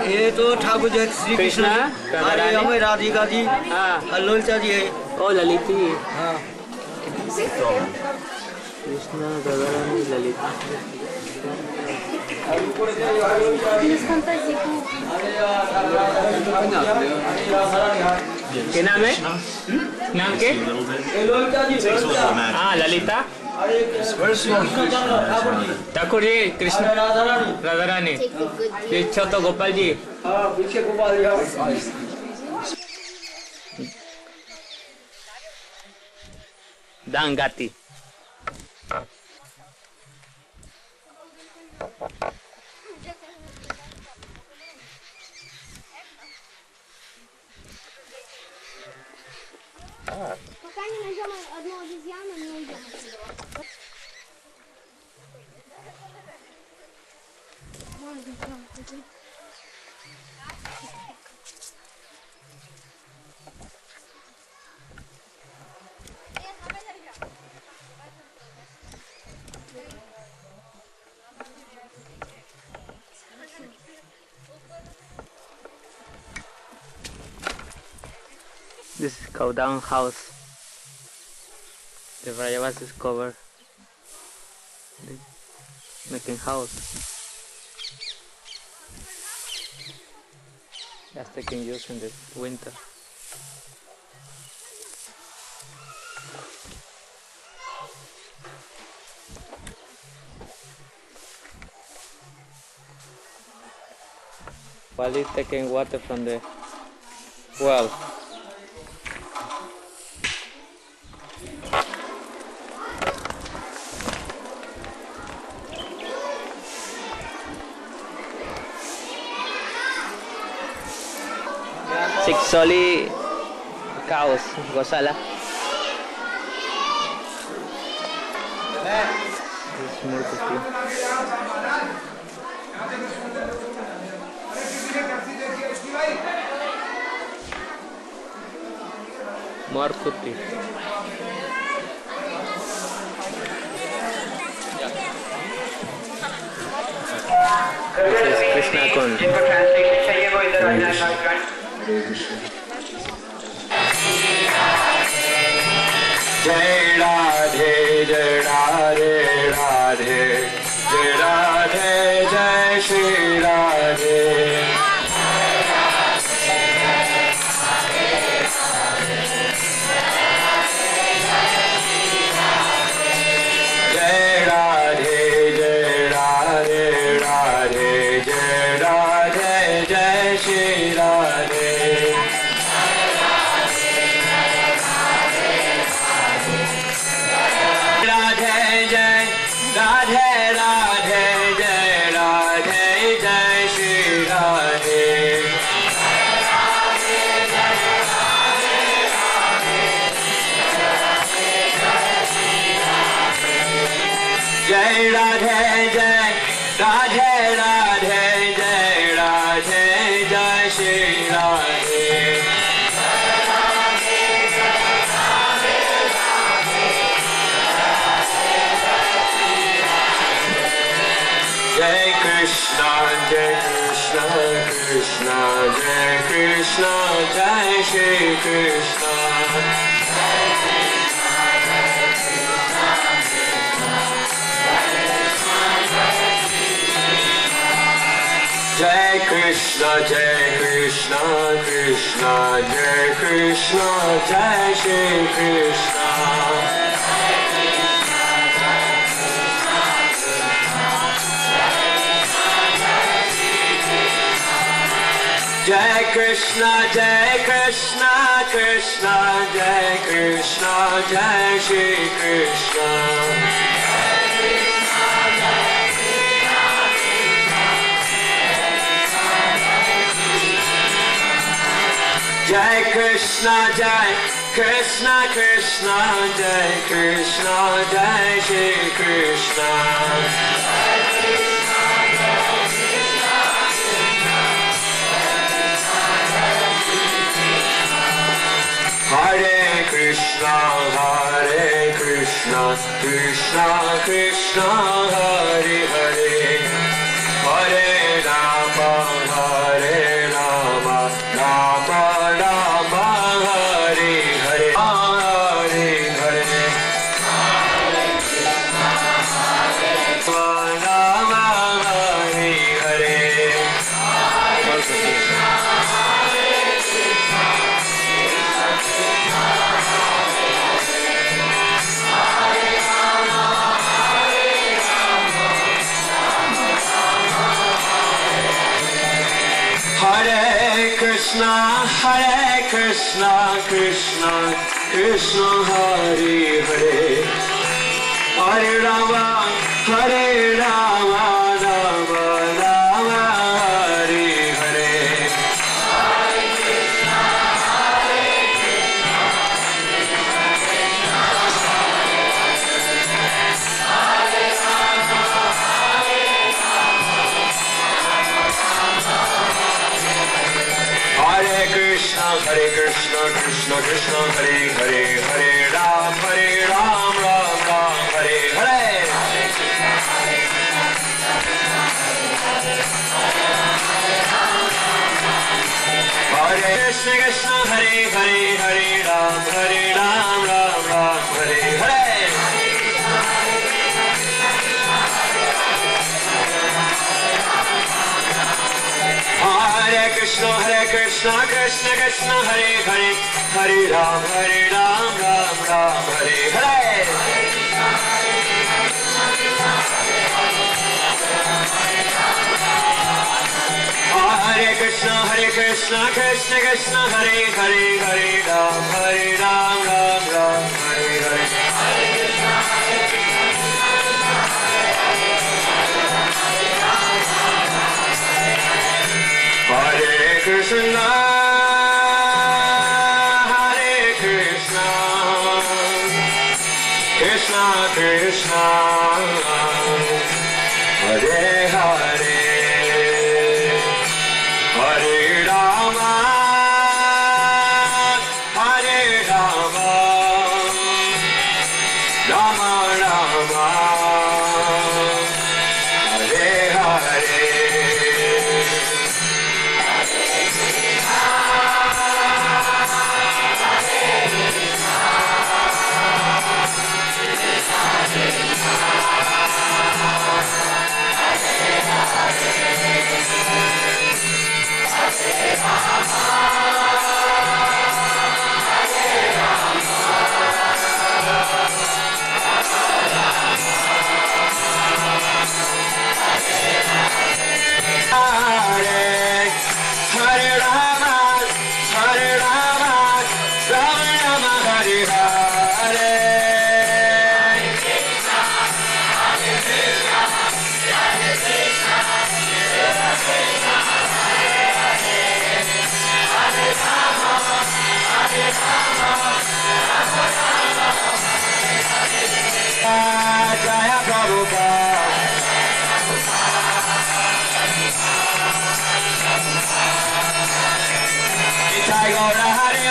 ये तो ठाकुर जी श्री कृष्ण राधारानी हमें राधिका जी हाँ ललिता जी है ओ ललिता हाँ कृष्णा राधारानी ललिता क्या नाम है नाम के हाँ ललिता ठाकुर जी कृष्ण राधारानी ये छोटो Gopal ji दांगाती Пока не найдем одну обезьяну, не уйдем отсюда. This is cow down house. The Vrayavas is covered. Making house. Just taking use in the winter. While he's taking water from the well. Six solid cows, Gosala. This Murti. Morkuti. This is Krishna Kund. Jai Radhe, Jai Radhe, Radhe, Jai Radhe, Jai Shri Radhe. Jai Radhe, Jai Radhe, Radhe, Jai Radhe, Jai Shri Radhe. Radhe Jai, Radhe Radhe Jai, Radhe Jai Shri Radhe. Jai Radhe Jai, Radhe Radhe Jai, Radhe Jai Shri Radhe. Jai Krishna, Jai Krishna, Krishna, Jai Krishna, Jai Shri Krishna. Jai Krishna, Jai Krishna, Krishna, Jai Krishna, Jai Shri Krishna. Jai Krishna, Krishna, Jai Krishna, Jai Shri Krishna. Jai Krishna, Krishna, Jai Krishna, Jai Shri Krishna. Hare Krishna, Krishna Krishna, Hare Hare, Hare Rama, Rama Rama, Hare Hare, Hare Hare, Hare Krishna, Rama, Hare Hare, Krishna, Krishna Krishna, Hare Hare, Hare Rama, Rama Rama, Hare Hare. Hare Krishna, Krishna Krishna, Hare Hare, Hare Ram, Ram Ram, Hare Hare. Hare Krishna, Krishna, Hare Hare, Hare Ram, Ram Ram, Hare Hare. Hare Krishna, Krishna Krishna, Hare Hare, Hare Ram, Ram Ram, Hare Hare. Hare Krishna, Krishna Krishna, Hare Hare, Hare Ram, Ram Hare Hare. Hare Krishna, Krishna Krishna, Hare Hare, Hare Rama, Rama Rama, Hare Hare.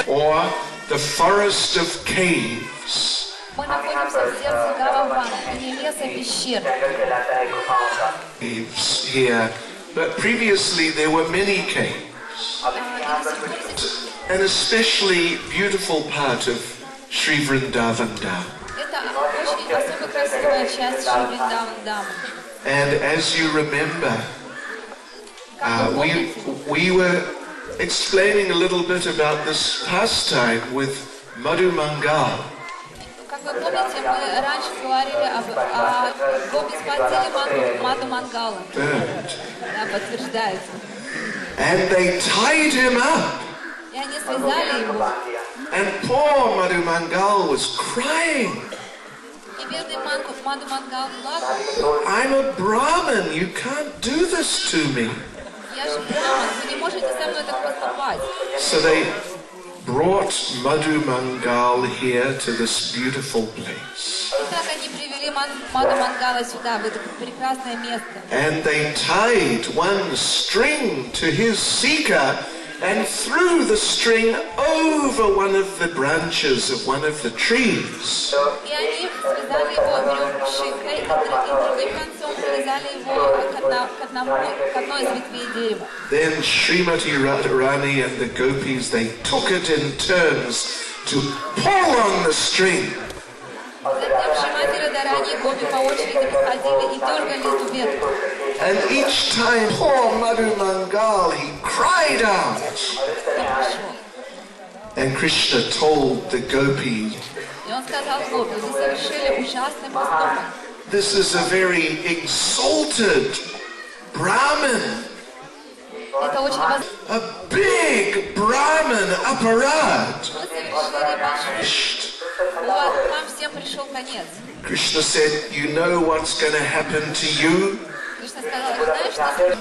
Or the forest of caves. Мы находимся в сердце Гаравана, не леса пещер. Caves here, but previously there were many caves. An especially beautiful part of Sri Vrindavan Dham. Это очень особо красивая часть Шри Вриндаван Dham. And as you remember, we were explaining a little bit about this pastime with Madhu Mangal. Как вы помните, мы раньше говорили о гопи схватили Маду Мангала. Burned. Да, подтверждается. And they tied him up. И они связали его. And poor Madhu Mangal was crying. И бедный Маду Мангал плакал. I'm a Brahmin, you can't do this to me. Я же браман, вы не можете со мной так поступать. So they brought Madhu Mangal here to this beautiful place. И так они привели Маду Мангала сюда, в это прекрасное место. And they tied one string to his seeker and threw the string over one of the branches of one of the trees. И они связали его веревкой и другим концом привязали его к одной из ветвей дерева. Then Srimati Radharani and the gopis, they took it in turns to pull on the string. Затем Шримати Радхарани и гопи по очереди подходили и дергали эту ветку. And each time, poor Madhu Mangal, he cried out. And Krishna told the gopi, И он сказал гопи, вы совершили ужасный поступок. this is a very exalted Brahmin, Это очень a big Brahmin aparat. Вы совершили большой. Вам всем пришел конец. Krishna said, you know what's going to happen to you? Кришна сказал, знаешь, что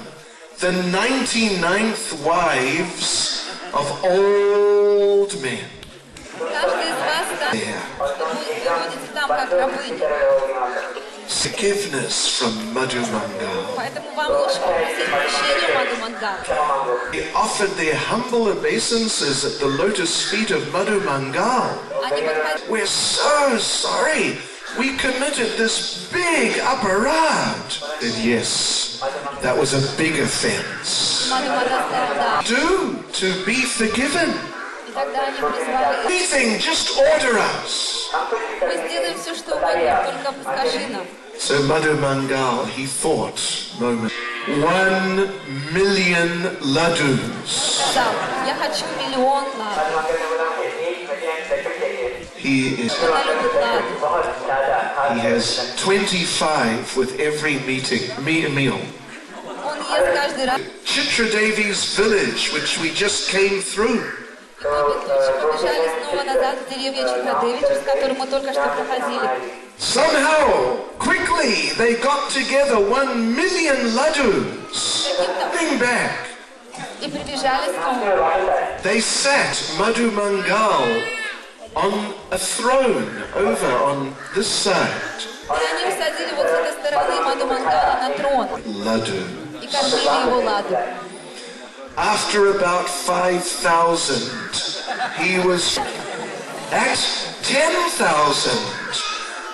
The 99th wives of old men. каждый из вас там, вы будете там как рабыни. Forgiveness from Madhu Mangal. Поэтому вам лучше попросить прощения Маду Мангал. They offered their humble obeisances at the lotus feet of Madhu Mangal. Они подходили. We're so sorry. We committed this big aparat. Said, yes, that was a big offense. Маду Мангал сказал, да. Do to be forgiven. И тогда они призвали, Anything, just order us. мы сделаем все, что угодно, только скажи нам. So Madhu Mangal, he thought, moment, 1 million laddus. Сказал, я хочу миллион ладу. He Она любит ладу. has 25 with every meal. Он ест каждый раз. Chitra Devi's village, which we just came through. И мы побежали снова назад в деревню Читрадеви, через которую мы только что проходили. Somehow, quickly, they got together 1 million laddus. Bring back. И прибежали снова. They sat Madhu Mangal on a throne over on this side. И они усадили вот с этой стороны Маду Мангала на трон. Laddu. И кормили его ладу. After about 5,000, he was at 10,000.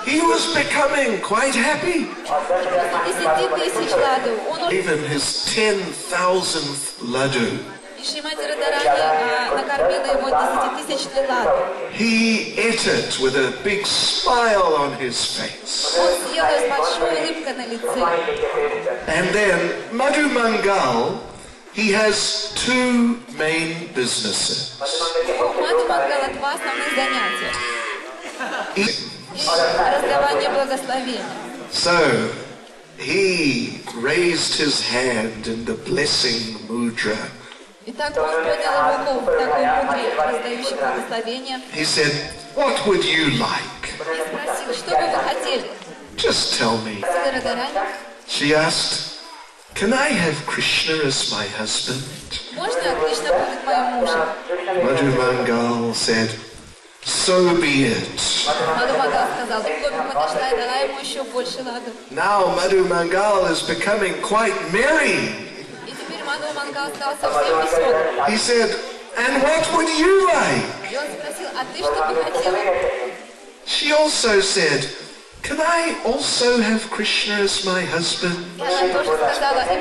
He was becoming quite happy. 10 тысяч ладу. Он уже... Even his 10,000th laddu. И Шримати Радхарани накормила его 10-тысячной ладу. He ate it with a big smile on his face. Он съел ее с большой улыбкой на лице. And then Madhu Mangal, he has two main businesses. У Маду Мангала два основных занятия. Раздавание благословения. So he raised his hand in the blessing mudra. Итак, он поднял руку в такой мудре, раздающей благословение, He said, what would you like? и спросил, что бы вы хотели? Just tell me. Радхарани, She asked, can I have Krishna as my husband? можно Кришна будет моим мужем? Madhu Mangal said, so be it. Маду Мангал сказал, гопи подошла и дала ему еще больше ладу. Now Madhu Mangal is becoming quite merry. И теперь Маду Мангал стал совсем веселым. He said, and what would you like? И он спросил, а ты что бы хотела? She also said, can I also have Krishna as my husband? И она тоже сказала, и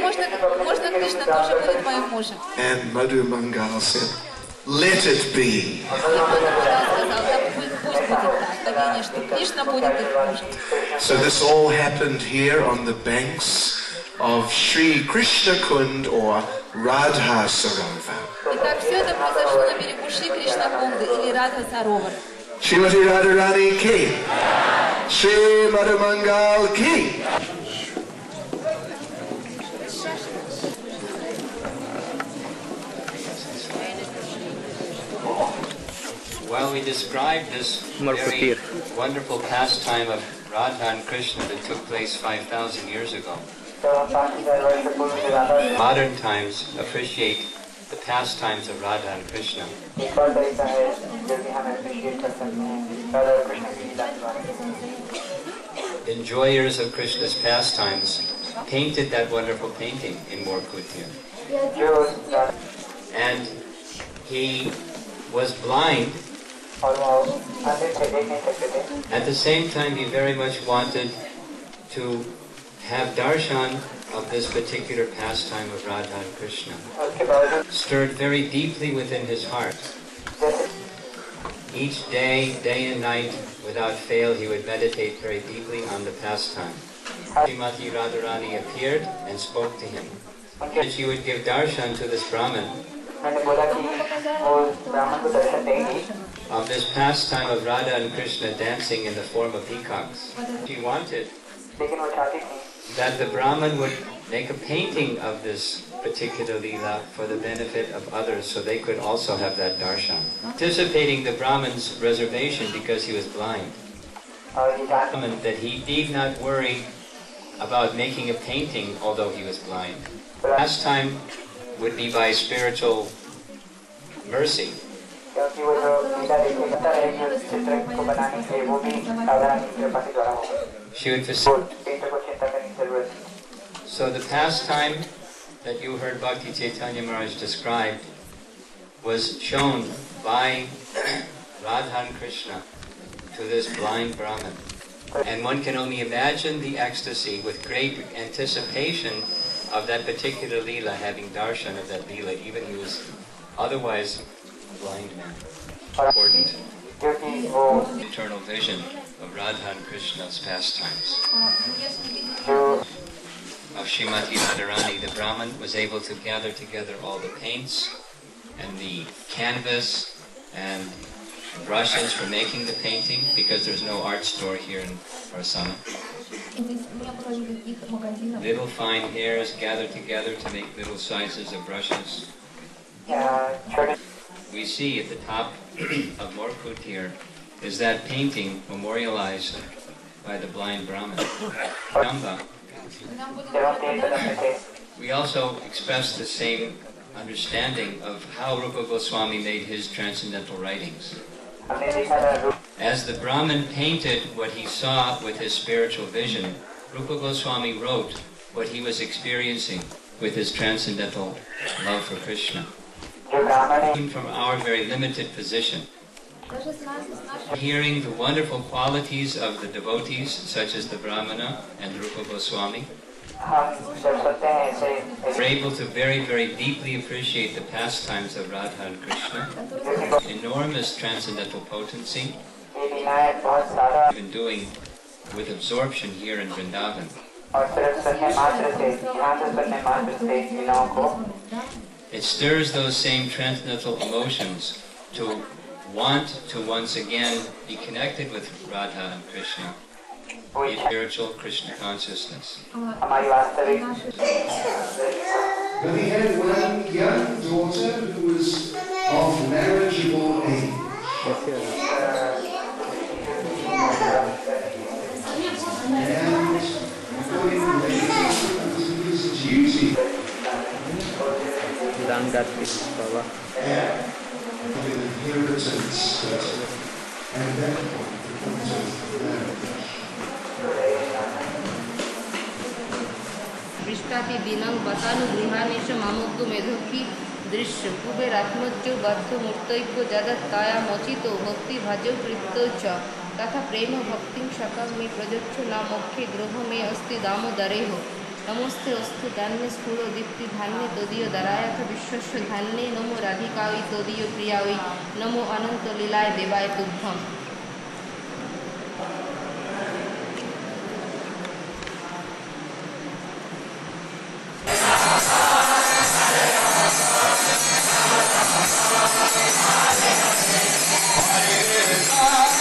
можно Кришна тоже будет моим мужем? And Madhu Mangal said, let it be. И Маду Мангал сказал, да пусть будет так, богиня, что Кришна будет их мужем. So this all happened here on the banks of Sri Krishna Kund or Radha Sarovar. Итак, все это произошло на берегу Шри Кришна Кунды или Радха Саровар. Srimati Radharani ki. Shri Madhumangal ki. While we described this very wonderful pastime of Radha and Krishna that took place 5,000 years ago, modern times appreciate the pastimes of Radha and Krishna. Enjoyers of Krishna's pastimes painted that wonderful painting in Morkutir. And he was blind. At the same time, he very much wanted to have darshan of this particular pastime of Radha and Krishna, stirred very deeply within his heart. Each day, day and night, without fail, he would meditate very deeply on the pastime. Srimati Radharani appeared and spoke to him. And she would give darshan to this Brahmin of this pastime of Radha and Krishna dancing in the form of peacocks. She wanted that the Brahmin would make a painting of this particular Leela for the benefit of others so they could also have that darshan. Anticipating the Brahmin's reservation because he was blind, that he need not worry about making a painting although he was blind. Last time would be by spiritual mercy. She would facilitate. So the pastime that you heard Bhakti Chaitanya Maharaj described was shown by Radha and Krishna to this blind Brahmin. And one can only imagine the ecstasy with great anticipation of that particular Leela, having darshan of that Leela, even he was otherwise a blind man. Important eternal vision of Radha and Krishna's pastimes. Of Srimati Radharani, the Brahmin was able to gather together all the paints and the canvas and brushes for making the painting, because there's no art store here in Varsana. Little fine hairs gathered together to make little sizes of brushes. We see at the top of Morkutir is that painting memorialized by the blind Brahmin. Kadamba. We also express the same understanding of how Rupa Goswami made his transcendental writings. As the Brahmin painted what he saw with his spiritual vision, Rupa Goswami wrote what he was experiencing with his transcendental love for Krishna. From our very limited position, hearing the wonderful qualities of the devotees, such as the Brahmana and Rupa Goswami, we're able to very, very deeply appreciate the pastimes of Radha and Krishna, enormous transcendental potency, even doing with absorption here in Vrindavan. It stirs those same transcendental emotions to want to once again be connected with Radha and Krishna in spiritual Krishna consciousness. But he had one young daughter who was of marriageable age. And according to his duty, with inheritance, and then पृष्ठाति दिनं बतानु गृहानेश मामोक्तो मेधोखी दृश्य कुबेरात्मज्यो बद्ध मूर्तैक्यो जदत्ताया मोचितो भक्ति भाजो कृतो च तथा प्रेम भक्ति शकं मे प्रजोच्छ न मोक्षे ग्रह मे अस्ति दामोदरेह नमोस्ते अस्तु धान्य स्फुरो दीप्ति धान्य तदीय दरायथ विश्वस्य धान्ये नमो राधिकावै तदीय प्रियावै नमो अनंत लीलाय देवाय तुभ्यम्. Hare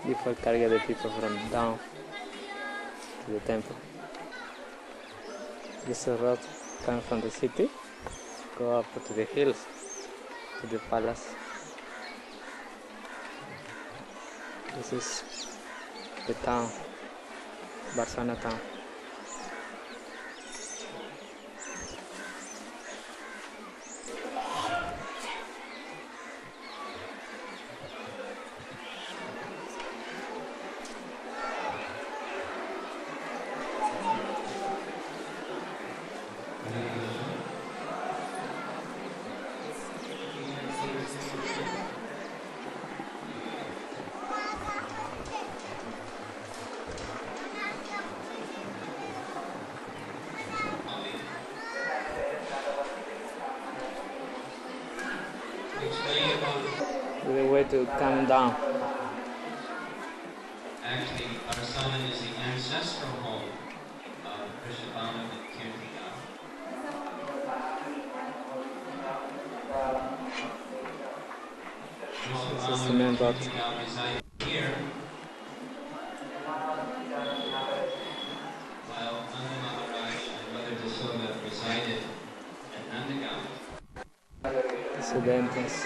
Before carry the people from down to the temple. This road comes from the city, go up to the hills, to the palace. This is the town, Barcelona town. The way to come down. Actually, Barcelona is the ancestral home of Vrindavan Parikram. This is the main road. Resided here, while Udhava Maharaj and Mother Dashoda resided at Nandagaon. This is the entrance.